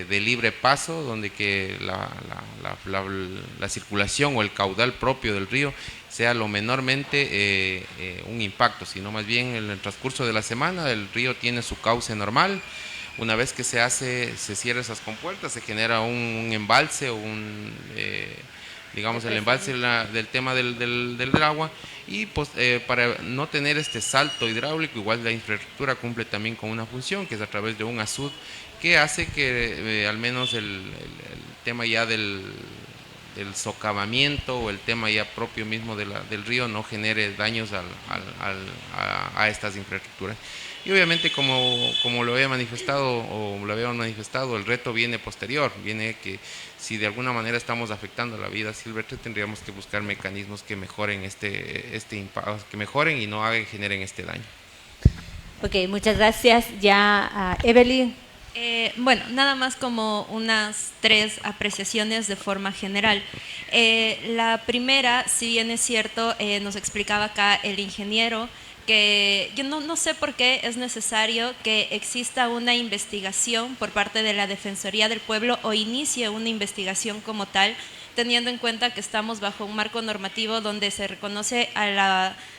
Speaker 19: libre paso, donde que la circulación o el caudal propio del río sea lo menormente un impacto, sino más bien en el transcurso de la semana el río tiene su cauce normal. Una vez que se cierra esas compuertas, se genera un embalse o el embalse del tema del agua, y pues, para no tener este salto hidráulico, igual la infraestructura cumple también con una función que es a través de un azud que hace que al menos el tema ya del socavamiento o el tema ya propio mismo del río no genere daños a estas infraestructuras. Y obviamente como lo habíamos manifestado, el reto viene posterior, viene que si de alguna manera estamos afectando la vida silvestre, tendríamos que buscar mecanismos que mejoren que mejoren y no generen este daño.
Speaker 1: Ok, muchas gracias. Ya, Evelyn.
Speaker 21: Bueno, nada más como unas 3 apreciaciones de forma general. La primera, si bien es cierto, nos explicaba acá el ingeniero, que yo no sé por qué es necesario que exista una investigación por parte de la Defensoría del Pueblo o inicie una investigación como tal, teniendo en cuenta que estamos bajo un marco normativo donde se reconoce a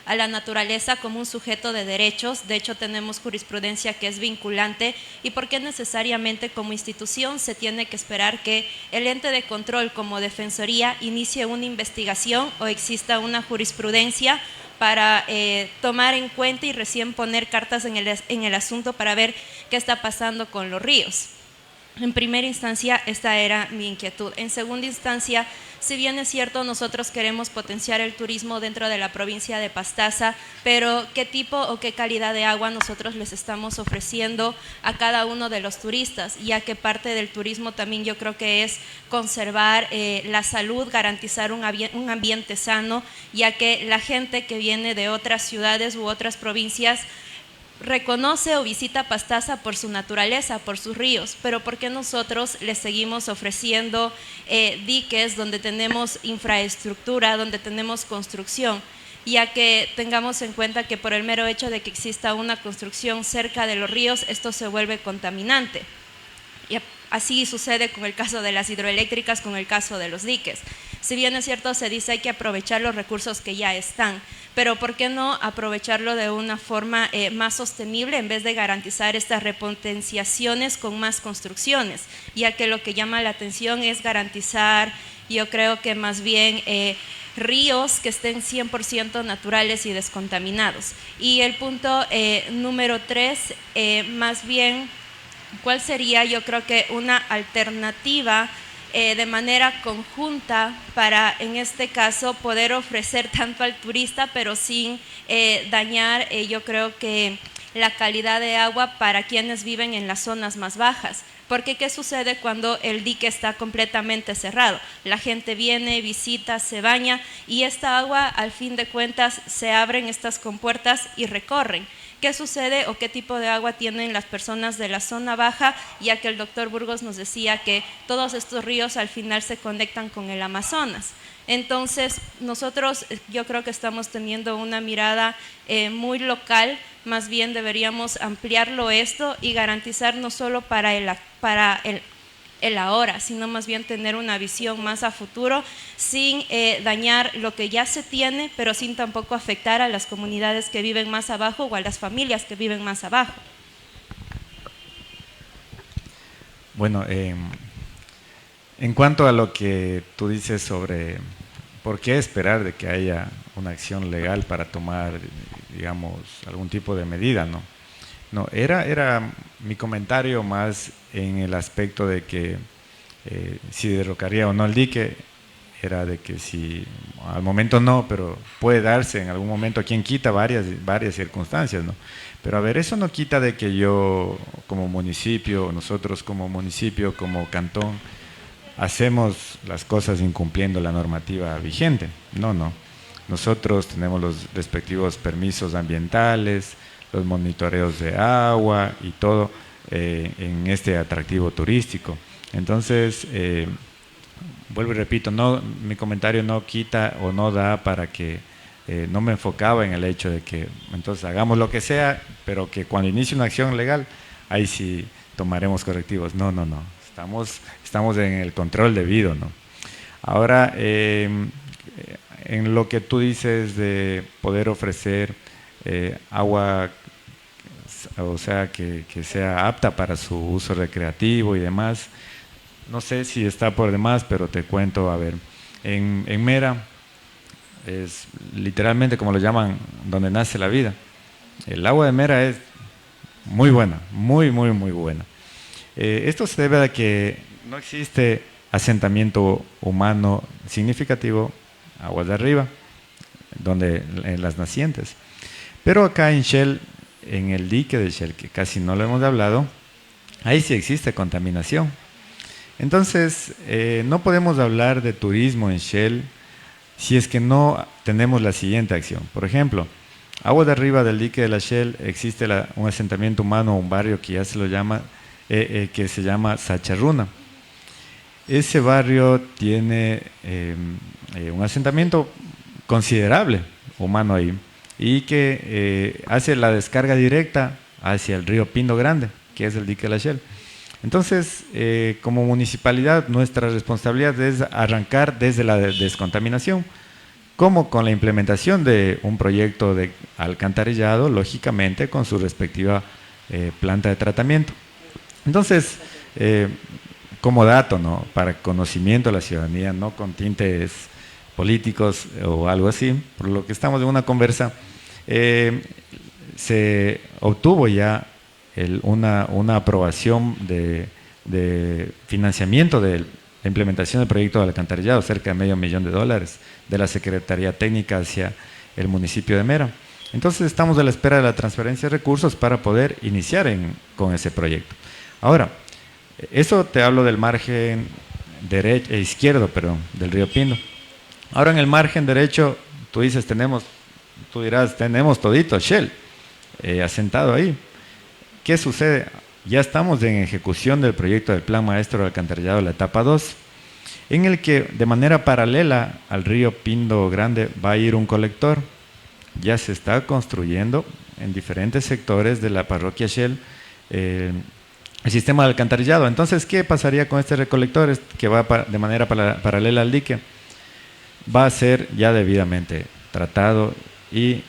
Speaker 21: la naturaleza como un sujeto de derechos. De hecho, tenemos jurisprudencia que es vinculante. ¿Y por qué necesariamente como institución se tiene que esperar que el ente de control como Defensoría inicie una investigación o exista una jurisprudencia para tomar en cuenta y recién poner cartas en el asunto para ver qué está pasando con los ríos? En primera instancia, esta era mi inquietud. En segunda instancia, si bien es cierto, nosotros queremos potenciar el turismo dentro de la provincia de Pastaza, pero ¿qué tipo o qué calidad de agua nosotros les estamos ofreciendo a cada uno de los turistas? Ya que parte del turismo también yo creo que es conservar la salud, garantizar un ambiente sano, ya que la gente que viene de otras ciudades u otras provincias reconoce o visita Pastaza por su naturaleza, por sus ríos, pero ¿por qué nosotros les seguimos ofreciendo diques donde tenemos infraestructura, donde tenemos construcción? Ya que tengamos en cuenta que por el mero hecho de que exista una construcción cerca de los ríos, esto se vuelve contaminante. Y así sucede con el caso de las hidroeléctricas, con el caso de los diques. Si bien es cierto, se dice hay que aprovechar los recursos que ya están, pero ¿por qué no aprovecharlo de una forma más sostenible en vez de garantizar estas repotenciaciones con más construcciones? Ya que lo que llama la atención es garantizar, yo creo que más bien ríos que estén 100% naturales y descontaminados. Y el punto número 3, más bien, ¿cuál sería, yo creo que una alternativa
Speaker 4: de manera conjunta para, en este caso, poder ofrecer tanto al turista, pero sin dañar, yo creo que la calidad de agua para quienes viven en las zonas más bajas. Porque ¿qué sucede cuando el dique está completamente cerrado? La gente viene, visita, se baña y esta agua, al fin de cuentas, se abren estas compuertas y recorren. ¿Qué sucede o qué tipo de agua tienen las personas de la zona baja? Ya que el doctor Burgos nos decía que todos estos ríos al final se conectan con el Amazonas. Entonces, nosotros yo creo que estamos teniendo una mirada muy local, más bien deberíamos ampliarlo esto y garantizar no solo para el ahora, sino más bien tener una visión más a futuro, sin dañar lo que ya se tiene, pero sin tampoco afectar a las comunidades que viven más abajo o a las familias que viven más abajo.
Speaker 18: Bueno, en cuanto a lo que tú dices sobre por qué esperar de que haya una acción legal para tomar, digamos, algún tipo de medida, ¿no? No, era mi comentario más en el aspecto de que si derrocaría o no el dique, era de que si al momento no, pero puede darse en algún momento, quien quita varias circunstancias, ¿no? Pero a ver, eso no quita de que yo como municipio, nosotros como municipio, como cantón, hacemos las cosas incumpliendo la normativa vigente. No. Nosotros tenemos los respectivos permisos ambientales, los monitoreos de agua y todo en este atractivo turístico. Entonces, vuelvo y repito, mi comentario no quita o no da para que no me enfocaba en el hecho de que entonces hagamos lo que sea, pero que cuando inicie una acción legal, ahí sí tomaremos correctivos. No. Estamos en el control debido, ¿no? Ahora, en lo que tú dices de poder ofrecer agua, o sea, que sea apta para su uso recreativo y demás, no sé si está por demás, pero te cuento, a ver, en Mera es literalmente como lo llaman, donde nace la vida. El agua de Mera es muy buena, muy buena. Esto se debe a que no existe asentamiento humano significativo aguas de arriba, en las nacientes. Pero acá en Shell, en el dique de Shell, que casi no lo hemos hablado, ahí sí existe contaminación. Entonces, no podemos hablar de turismo en Shell si es que no tenemos la siguiente acción. Por ejemplo, agua de arriba del dique de la Shell existe un asentamiento humano, un barrio que ya se lo llama, que se llama Sacharruna. Ese barrio tiene un asentamiento considerable humano ahí y que hace la descarga directa hacia el río Pindo Grande, que es el dique de la Shell. Entonces, como municipalidad, nuestra responsabilidad es arrancar desde la descontaminación, como con la implementación de un proyecto de alcantarillado, lógicamente con su respectiva planta de tratamiento. Entonces, como dato, ¿no?, para conocimiento de la ciudadanía, no con tintes políticos o algo así, por lo que estamos en una conversa, se obtuvo ya una aprobación de financiamiento de la implementación del proyecto de alcantarillado, cerca de $500,000 de la Secretaría Técnica hacia el municipio de Mera. Entonces estamos a la espera de la transferencia de recursos para poder iniciar con ese proyecto. Ahora, eso te hablo del margen izquierdo del río Pindo. Ahora en el margen derecho, tú dirás, tenemos todito Shell asentado ahí. ¿Qué sucede? Ya estamos en ejecución del proyecto del Plan Maestro de Alcantarillado, la etapa 2, en el que de manera paralela al río Pindo Grande va a ir un colector. Ya se está construyendo en diferentes sectores de la parroquia Shell el sistema de alcantarillado. Entonces, ¿qué pasaría con este recolector que va de manera paralela al dique? Va a ser ya debidamente tratado y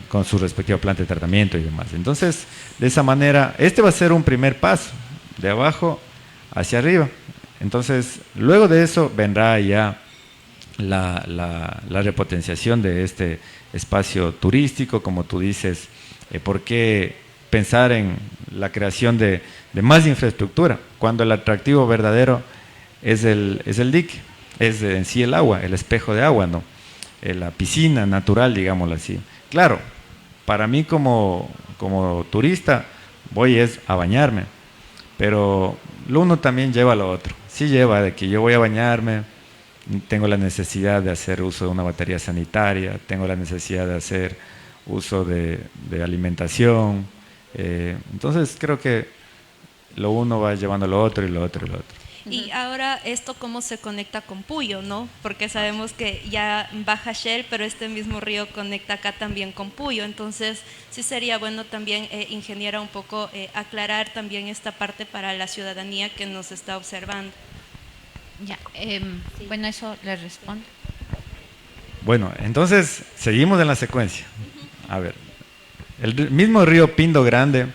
Speaker 18: con su respectiva planta de tratamiento y demás. Entonces, de esa manera, este va a ser un primer paso, de abajo hacia arriba. Entonces, luego de eso vendrá ya la repotenciación de este espacio turístico, como tú dices, ¿por qué pensar en la creación de más infraestructura, cuando el atractivo verdadero es el dique, es en sí el agua, el espejo de agua, ¿no? La piscina natural, digámoslo así. Claro, para mí como turista voy a bañarme, pero lo uno también lleva a lo otro. Sí lleva de que yo voy a bañarme, tengo la necesidad de hacer uso de una batería sanitaria, tengo la necesidad de hacer uso de alimentación. Entonces creo que lo uno va llevando lo otro y lo otro y lo otro.
Speaker 4: Y ahora esto cómo se conecta con Puyo, ¿no? Porque sabemos que ya baja Shell, pero este mismo río conecta acá también con Puyo. Entonces sí sería bueno también, ingeniera, un poco aclarar también esta parte para la ciudadanía que nos está observando.
Speaker 17: Ya, bueno, eso le respondo.
Speaker 18: Bueno, entonces seguimos en la secuencia. A ver, el mismo río Pindo Grande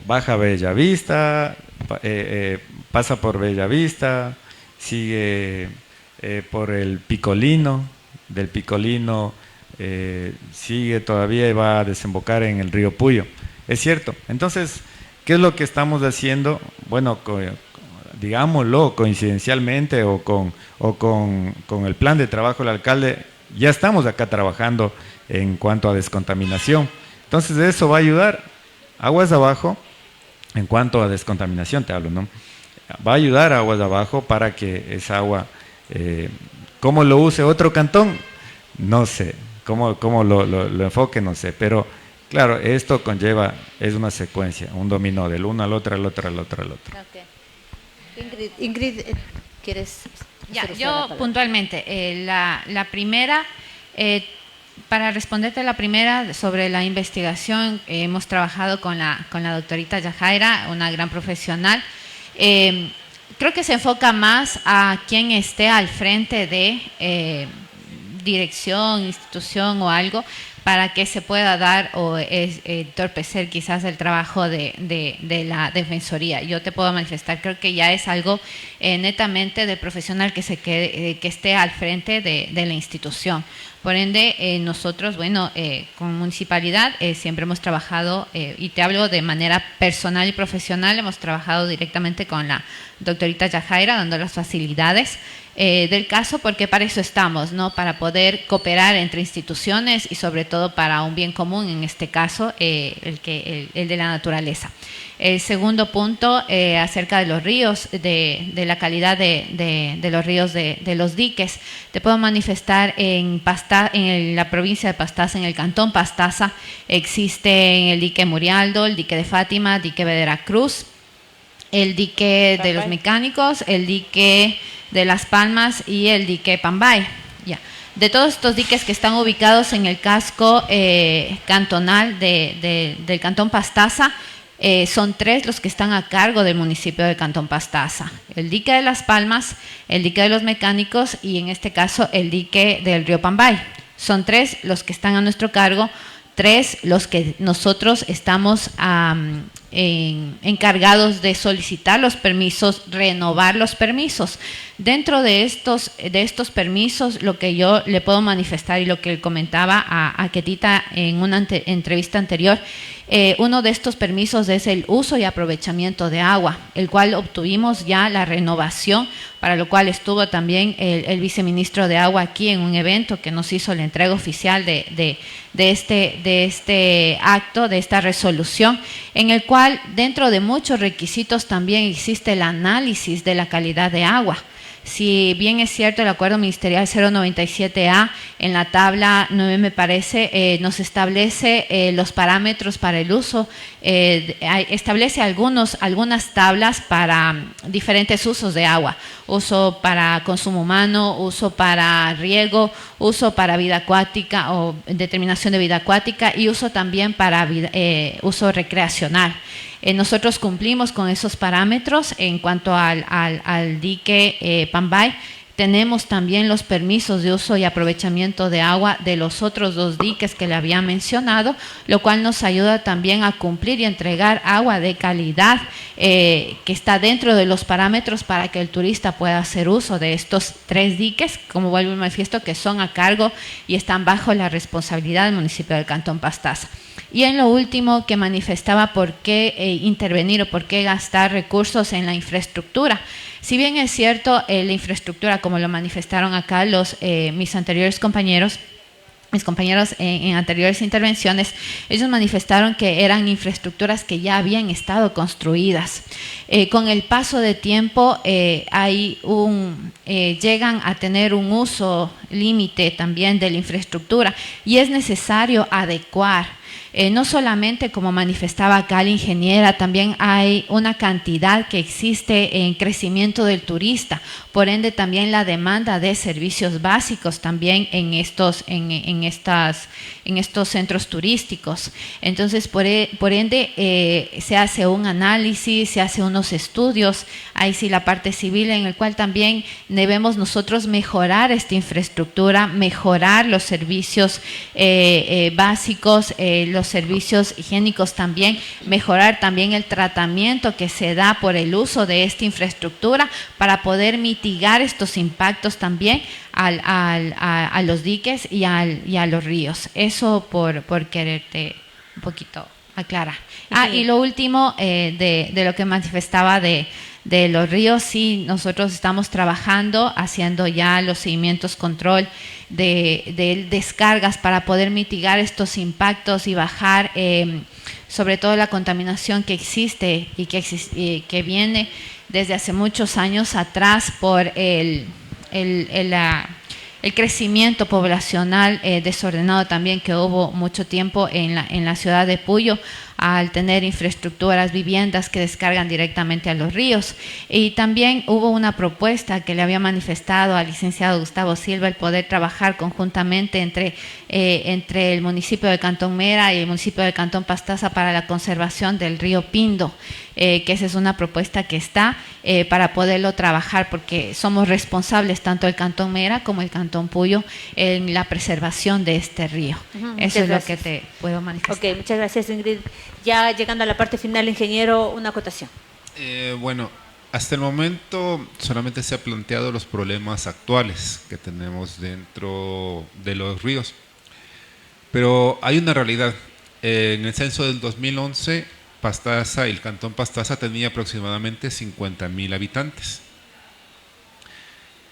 Speaker 18: baja Bellavista, pasa por Bellavista, sigue por el Picolino, del Picolino sigue todavía y va a desembocar en el río Puyo. Es cierto. Entonces, ¿qué es lo que estamos haciendo? Bueno, digámoslo coincidencialmente o con el plan de trabajo del alcalde, ya estamos acá trabajando en cuanto a descontaminación. Entonces, eso va a ayudar aguas abajo, en cuanto a descontaminación te hablo, ¿no? Va a ayudar a aguas abajo para que esa agua, cómo lo use otro cantón, no sé, cómo lo enfoque, no sé, pero claro, esto conlleva, es una secuencia, un dominó del uno al otro, al otro, al otro, al otro.
Speaker 1: Okay. Ingrid, ¿quieres?
Speaker 17: Ya, yo puntualmente, la primera, para responderte la primera sobre la investigación, hemos trabajado con la doctorita Yajaira, una gran profesional. Creo que se enfoca más a quien esté al frente de dirección, institución o algo, para que se pueda dar o entorpecer quizás el trabajo de la Defensoría. Yo te puedo manifestar, creo que ya es algo netamente del profesional que esté al frente de la institución. Por ende, nosotros, bueno, con municipalidad siempre hemos trabajado, y te hablo de manera personal y profesional, hemos trabajado directamente con la doctorita Yajaira, dando las facilidades del caso, porque para eso estamos, ¿no? Para poder cooperar entre instituciones y sobre todo para un bien común, en este caso, el de la naturaleza. El segundo punto, acerca de los ríos, de la calidad de los ríos, de los diques. Te puedo manifestar en la provincia de Pastaza, en el cantón Pastaza, existe el dique Murialdo, el dique de Fátima, el dique de Veracruz, el dique de los mecánicos, el dique de Las Palmas y el dique Pambay. Ya. De todos estos diques que están ubicados en el casco cantonal del cantón Pastaza, son 3 los que están a cargo del municipio del cantón Pastaza: el dique de Las Palmas, el dique de los mecánicos y en este caso el dique del río Pambay. Son 3 los que están a nuestro cargo, 3 los que nosotros estamos encargados de solicitar los permisos, renovar los permisos. Dentro de estos permisos, lo que yo le puedo manifestar y lo que comentaba a Ketita en una entrevista anterior, uno de estos permisos es el uso y aprovechamiento de agua, el cual obtuvimos ya la renovación, para lo cual estuvo también el viceministro de Agua aquí en un evento que nos hizo la entrega oficial de este acto, de esta resolución, en el cual dentro de muchos requisitos también existe el análisis de la calidad de agua. Si bien es cierto, el acuerdo ministerial 097A en la tabla 9, me parece, nos establece los parámetros para el uso, establece algunas tablas para diferentes usos de agua: uso para consumo humano, uso para riego, uso para vida acuática o determinación de vida acuática y uso también para uso recreacional. Nosotros cumplimos con esos parámetros. En cuanto al dique Pambay, tenemos también los permisos de uso y aprovechamiento de agua de los otros 2 diques que le había mencionado, lo cual nos ayuda también a cumplir y entregar agua de calidad que está dentro de los parámetros para que el turista pueda hacer uso de estos 3 diques, como vuelvo y manifiesto, que son a cargo y están bajo la responsabilidad del municipio del cantón Pastaza. Y en lo último, que manifestaba por qué intervenir o por qué gastar recursos en la infraestructura. Si bien es cierto, la infraestructura, como lo manifestaron acá mis compañeros en anteriores intervenciones, ellos manifestaron que eran infraestructuras que ya habían estado construidas. Con el paso de tiempo llegan a tener un uso límite también de la infraestructura y es necesario adecuar. No solamente, como manifestaba acá la ingeniera, también hay una cantidad que existe en crecimiento del turista, por ende también la demanda de servicios básicos también en estos centros turísticos. Entonces, por ende, se hace un análisis, se hace unos estudios, ahí sí la parte civil, en el cual también debemos nosotros mejorar esta infraestructura, mejorar los servicios básicos, los servicios higiénicos también, mejorar también el tratamiento que se da por el uso de esta infraestructura para poder mitigar estos impactos también a los diques y a los ríos. Eso por quererte un poquito aclarar. Y lo último de lo que manifestaba de los ríos, sí, nosotros estamos trabajando, haciendo ya los seguimientos, control de descargas para poder mitigar estos impactos y bajar sobre todo la contaminación que existe y que viene desde hace muchos años atrás por el crecimiento poblacional desordenado también que hubo mucho tiempo en la ciudad de Puyo, al tener infraestructuras, viviendas que descargan directamente a los ríos. Y también hubo una propuesta que le había manifestado al licenciado Gustavo Silva, el poder trabajar conjuntamente entre el municipio de Cantón Mera y el municipio de Cantón Pastaza para la conservación del río Pindo, que esa es una propuesta que está para poderlo trabajar, porque somos responsables tanto el Cantón Mera como el Cantón Puyo en la preservación de este río. Eso es lo que te puedo manifestar.
Speaker 1: Ok, muchas gracias, Ingrid. Ya llegando a la parte final, ingeniero, una acotación.
Speaker 15: Bueno, hasta el momento solamente se han planteado los problemas actuales que tenemos dentro de los ríos. Pero hay una realidad. En el censo del 2011, Pastaza, el Cantón Pastaza tenía aproximadamente 50,000 habitantes.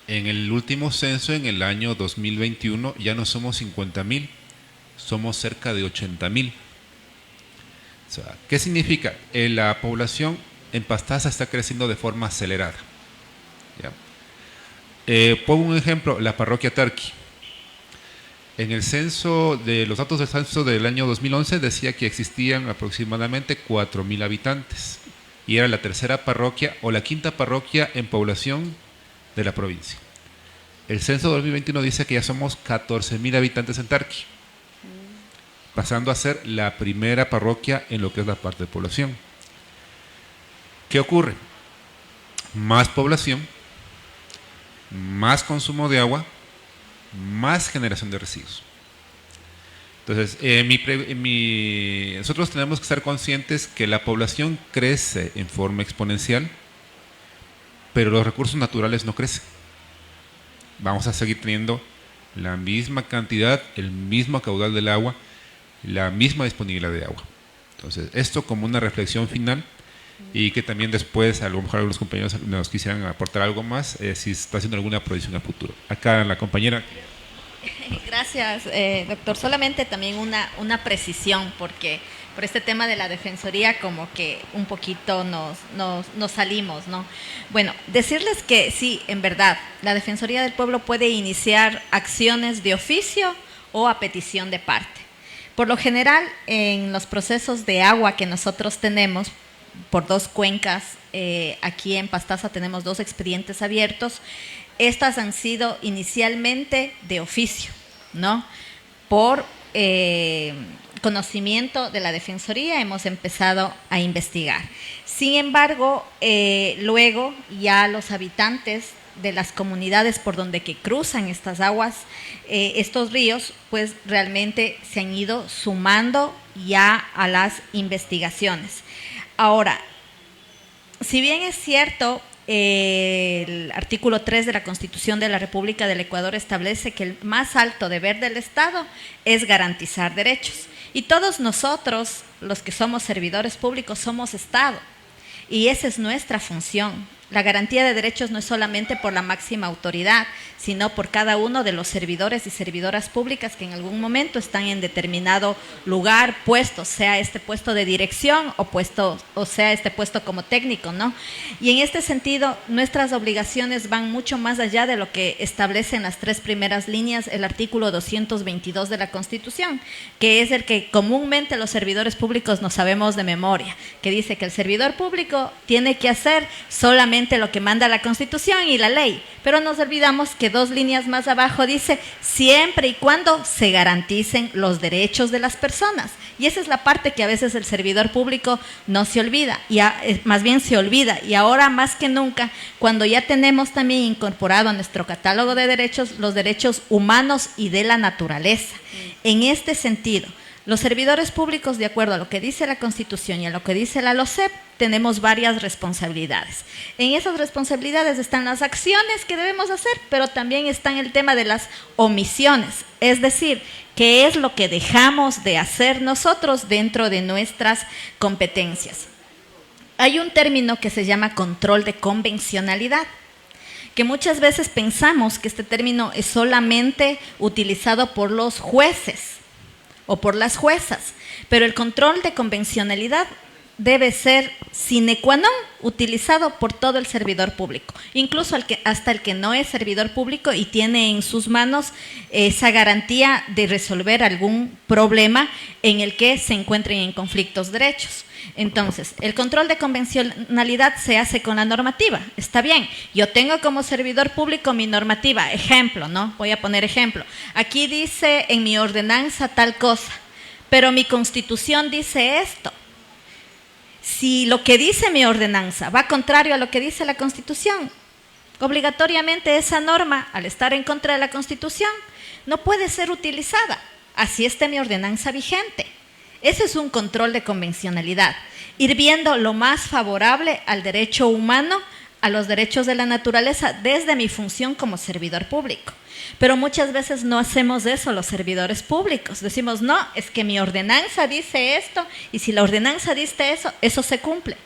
Speaker 15: En el último censo, en el año 2021, ya no somos 50,000, somos cerca de 80,000. O sea, ¿qué significa? La población en Pastaza está creciendo de forma acelerada. ¿Ya? Pongo un ejemplo, la parroquia Tarqui. En el censo, los datos del censo del año 2011 decía que existían aproximadamente 4,000 habitantes y era la tercera parroquia o la quinta parroquia en población de la provincia. El censo 2021 dice que ya somos 14,000 habitantes en Tarqui, pasando a ser la primera parroquia en lo que es la parte de población. ¿Qué ocurre? Más población, más consumo de agua, más generación de residuos. Entonces, nosotros tenemos que estar conscientes que la población crece en forma exponencial, pero los recursos naturales no crecen. Vamos a seguir teniendo la misma cantidad, el mismo caudal del agua, la misma disponibilidad de agua. Entonces, esto como una reflexión final, y que también después a lo mejor algunos compañeros nos quisieran aportar algo más, si está haciendo alguna proyección a futuro. Acá la compañera.
Speaker 21: Gracias, doctor. Solamente también una precisión, porque por este tema de la Defensoría como que un poquito nos salimos, ¿no? Bueno, decirles que sí, en verdad, la Defensoría del Pueblo puede iniciar acciones de oficio o a petición de parte. Por lo general, en los procesos de agua que nosotros tenemos, por 2 cuencas, aquí en Pastaza tenemos 2 expedientes abiertos. Estas han sido inicialmente de oficio, ¿no? Por conocimiento de la Defensoría hemos empezado a investigar. Sin embargo, luego ya los habitantes de las comunidades por donde que cruzan estas aguas, estos ríos, pues realmente se han ido sumando ya a las investigaciones. Ahora, si bien es cierto, el artículo 3 de la Constitución de la República del Ecuador establece que el más alto deber del Estado es garantizar derechos. Y todos nosotros, los que somos servidores públicos, somos Estado. Y esa es nuestra función. La garantía de derechos no es solamente por la máxima autoridad, sino por cada uno de los servidores y servidoras públicas que en algún momento están en determinado lugar, puesto, sea este puesto de dirección o sea este puesto como técnico, ¿no? Y en este sentido, nuestras obligaciones van mucho más allá de lo que establece en las 3 primeras líneas el artículo 222 de la Constitución, que es el que comúnmente los servidores públicos no sabemos de memoria, que dice que el servidor público tiene que hacer solamente lo que manda la Constitución y la ley, pero nos olvidamos que 2 líneas más abajo dice siempre y cuando se garanticen los derechos de las personas, y esa es la parte que a veces el servidor público no se olvida, más bien se olvida, y ahora más que nunca, cuando ya tenemos también incorporado a nuestro catálogo de derechos los derechos humanos y de la naturaleza. En este sentido, los servidores públicos, de acuerdo a lo que dice la Constitución y a lo que dice la LOCEP, tenemos varias responsabilidades. En esas responsabilidades están las acciones que debemos hacer, pero también está el tema de las omisiones, es decir, qué es lo que dejamos de hacer nosotros dentro de nuestras competencias. Hay un término que se llama control de convencionalidad, que muchas veces pensamos que este término es solamente utilizado por los jueces o por las juezas, pero el control de convencionalidad debe ser sine qua non utilizado por todo el servidor público, incluso hasta el que no es servidor público y tiene en sus manos esa garantía de resolver algún problema en el que se encuentren en conflictos de derechos. Entonces, el control de convencionalidad se hace con la normativa, está bien, yo tengo como servidor público mi normativa, ejemplo, ¿no? Voy a poner ejemplo, aquí dice en mi ordenanza tal cosa, pero mi Constitución dice esto. Si lo que dice mi ordenanza va contrario a lo que dice la Constitución, obligatoriamente esa norma, al estar en contra de la Constitución, no puede ser utilizada, así esté mi ordenanza vigente. Ese es un control de convencionalidad, ir viendo lo más favorable al derecho humano, a los derechos de la naturaleza, desde mi función como servidor público. Pero muchas veces no hacemos eso los servidores públicos. Decimos, no, es que mi ordenanza dice esto, y si la ordenanza dice eso, eso se cumple.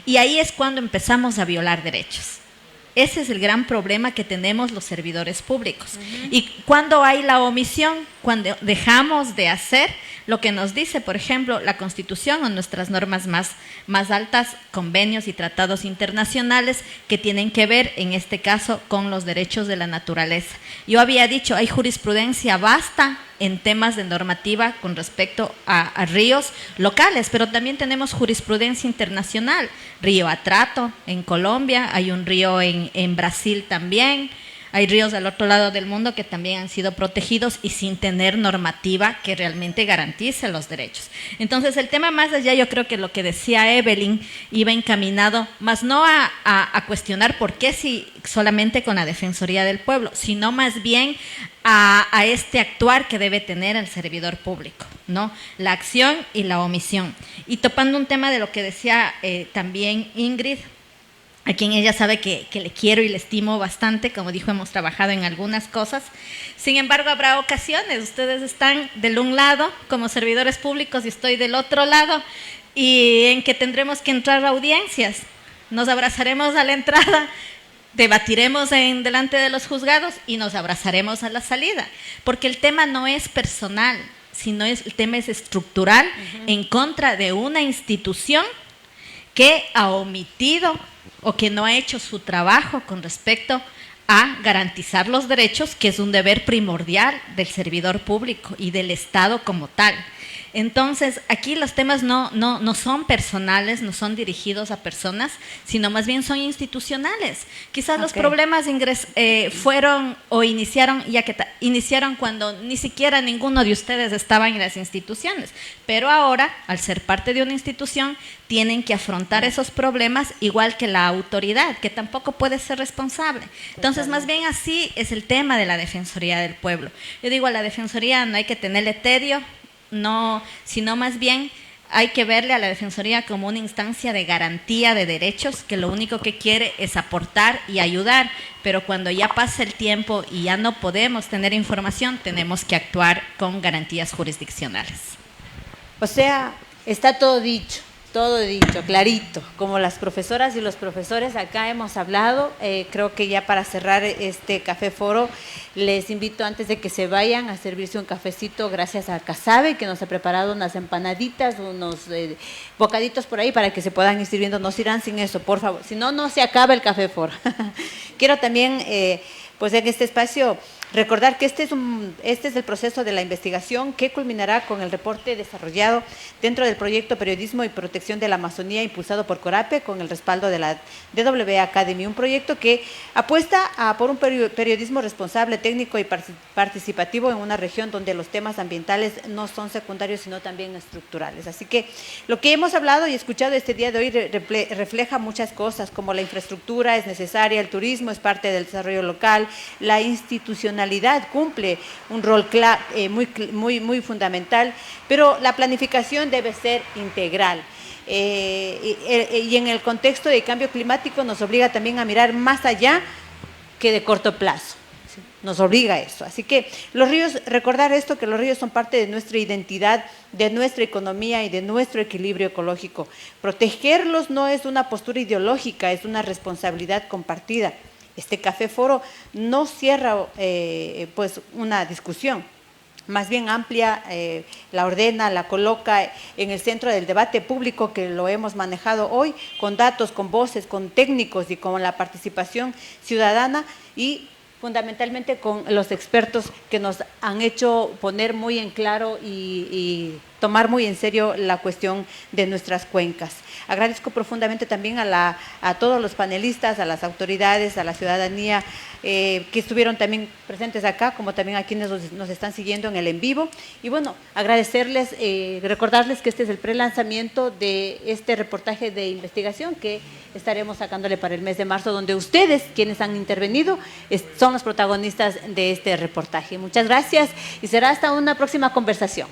Speaker 21: Y ahí es cuando empezamos a violar derechos. Ese es el gran problema que tenemos los servidores públicos. Y cuando hay la omisión, cuando dejamos de hacer lo que nos dice, por ejemplo, la Constitución o nuestras normas más altas, convenios y tratados internacionales que tienen que ver, en este caso, con los derechos de la naturaleza. Yo había dicho, hay jurisprudencia vasta en temas de normativa con respecto a ríos locales, pero también tenemos jurisprudencia internacional, río Atrato en Colombia, hay un río en Brasil también, hay ríos al otro lado del mundo que también han sido protegidos y sin tener normativa que realmente garantice los derechos. Entonces, el tema más allá, yo creo que lo que decía Evelyn iba encaminado, más no a cuestionar por qué si solamente con la Defensoría del Pueblo, sino más bien a este actuar que debe tener el servidor público, ¿no? La acción y la omisión. Y topando un tema de lo que decía también Ingrid, a quien ella sabe que le quiero y le estimo bastante, como dijo, hemos trabajado en algunas cosas. Sin embargo, habrá ocasiones, ustedes están del un lado como servidores públicos y estoy del otro lado, y en que tendremos que entrar a audiencias, nos abrazaremos a la entrada, debatiremos delante de los juzgados y nos abrazaremos a la salida, porque el tema no es personal, sino el tema es estructural en contra de una institución que ha omitido o que no ha hecho su trabajo con respecto a garantizar los derechos, que es un deber primordial del servidor público y del Estado como tal. Entonces, aquí los temas no son personales, no son dirigidos a personas, sino más bien son institucionales. Quizás los problemas fueron o iniciaron, iniciaron cuando ni siquiera ninguno de ustedes estaba en las instituciones, pero ahora, al ser parte de una institución, tienen que afrontar esos problemas igual que la autoridad, que tampoco puede ser responsable. Entonces, más bien así es el tema de la Defensoría del Pueblo. Yo digo, a la Defensoría no hay que tenerle tedio, no, sino más bien hay que verle a la Defensoría como una instancia de garantía de derechos, que lo único que quiere es aportar y ayudar, pero cuando ya pasa el tiempo y ya no podemos tener información, tenemos que actuar con garantías jurisdiccionales.
Speaker 1: O sea, está todo dicho, clarito. Como las profesoras y los profesores acá hemos hablado, creo que ya para cerrar este Café Foro, les invito antes de que se vayan a servirse un cafecito gracias a Casabe, que nos ha preparado unas empanaditas, unos bocaditos por ahí para que se puedan ir sirviendo. No se irán sin eso, por favor. Si no, no se acaba el Café Foro. Quiero también, pues en este espacio, recordar que este es el proceso de la investigación que culminará con el reporte desarrollado dentro del proyecto Periodismo y Protección de la Amazonía impulsado por CORAPE con el respaldo de la DW Academy, un proyecto que apuesta por un periodismo responsable, técnico y participativo en una región donde los temas ambientales no son secundarios sino también estructurales. Así que lo que hemos hablado y escuchado este día de hoy refleja muchas cosas, como la infraestructura es necesaria, el turismo es parte del desarrollo local, la institucionalidad cumple un rol muy fundamental, pero la planificación debe ser integral. Y en el contexto de cambio climático nos obliga también a mirar más allá que de corto plazo. ¿Sí? Nos obliga a eso. Así que los ríos, recordar esto, que los ríos son parte de nuestra identidad, de nuestra economía y de nuestro equilibrio ecológico. Protegerlos no es una postura ideológica, es una responsabilidad compartida. Este Café Foro no cierra pues una discusión, más bien amplia, la ordena, la coloca en el centro del debate público que lo hemos manejado hoy, con datos, con voces, con técnicos y con la participación ciudadana y fundamentalmente con los expertos que nos han hecho poner muy en claro y tomar muy en serio la cuestión de nuestras cuencas. Agradezco profundamente también a todos los panelistas, a las autoridades, a la ciudadanía que estuvieron también presentes acá, como también a quienes nos están siguiendo en el en vivo. Y bueno, agradecerles, recordarles que este es el prelanzamiento de este reportaje de investigación que estaremos sacándole para el mes de marzo, donde ustedes, quienes han intervenido, son los protagonistas de este reportaje. Muchas gracias y será hasta una próxima conversación.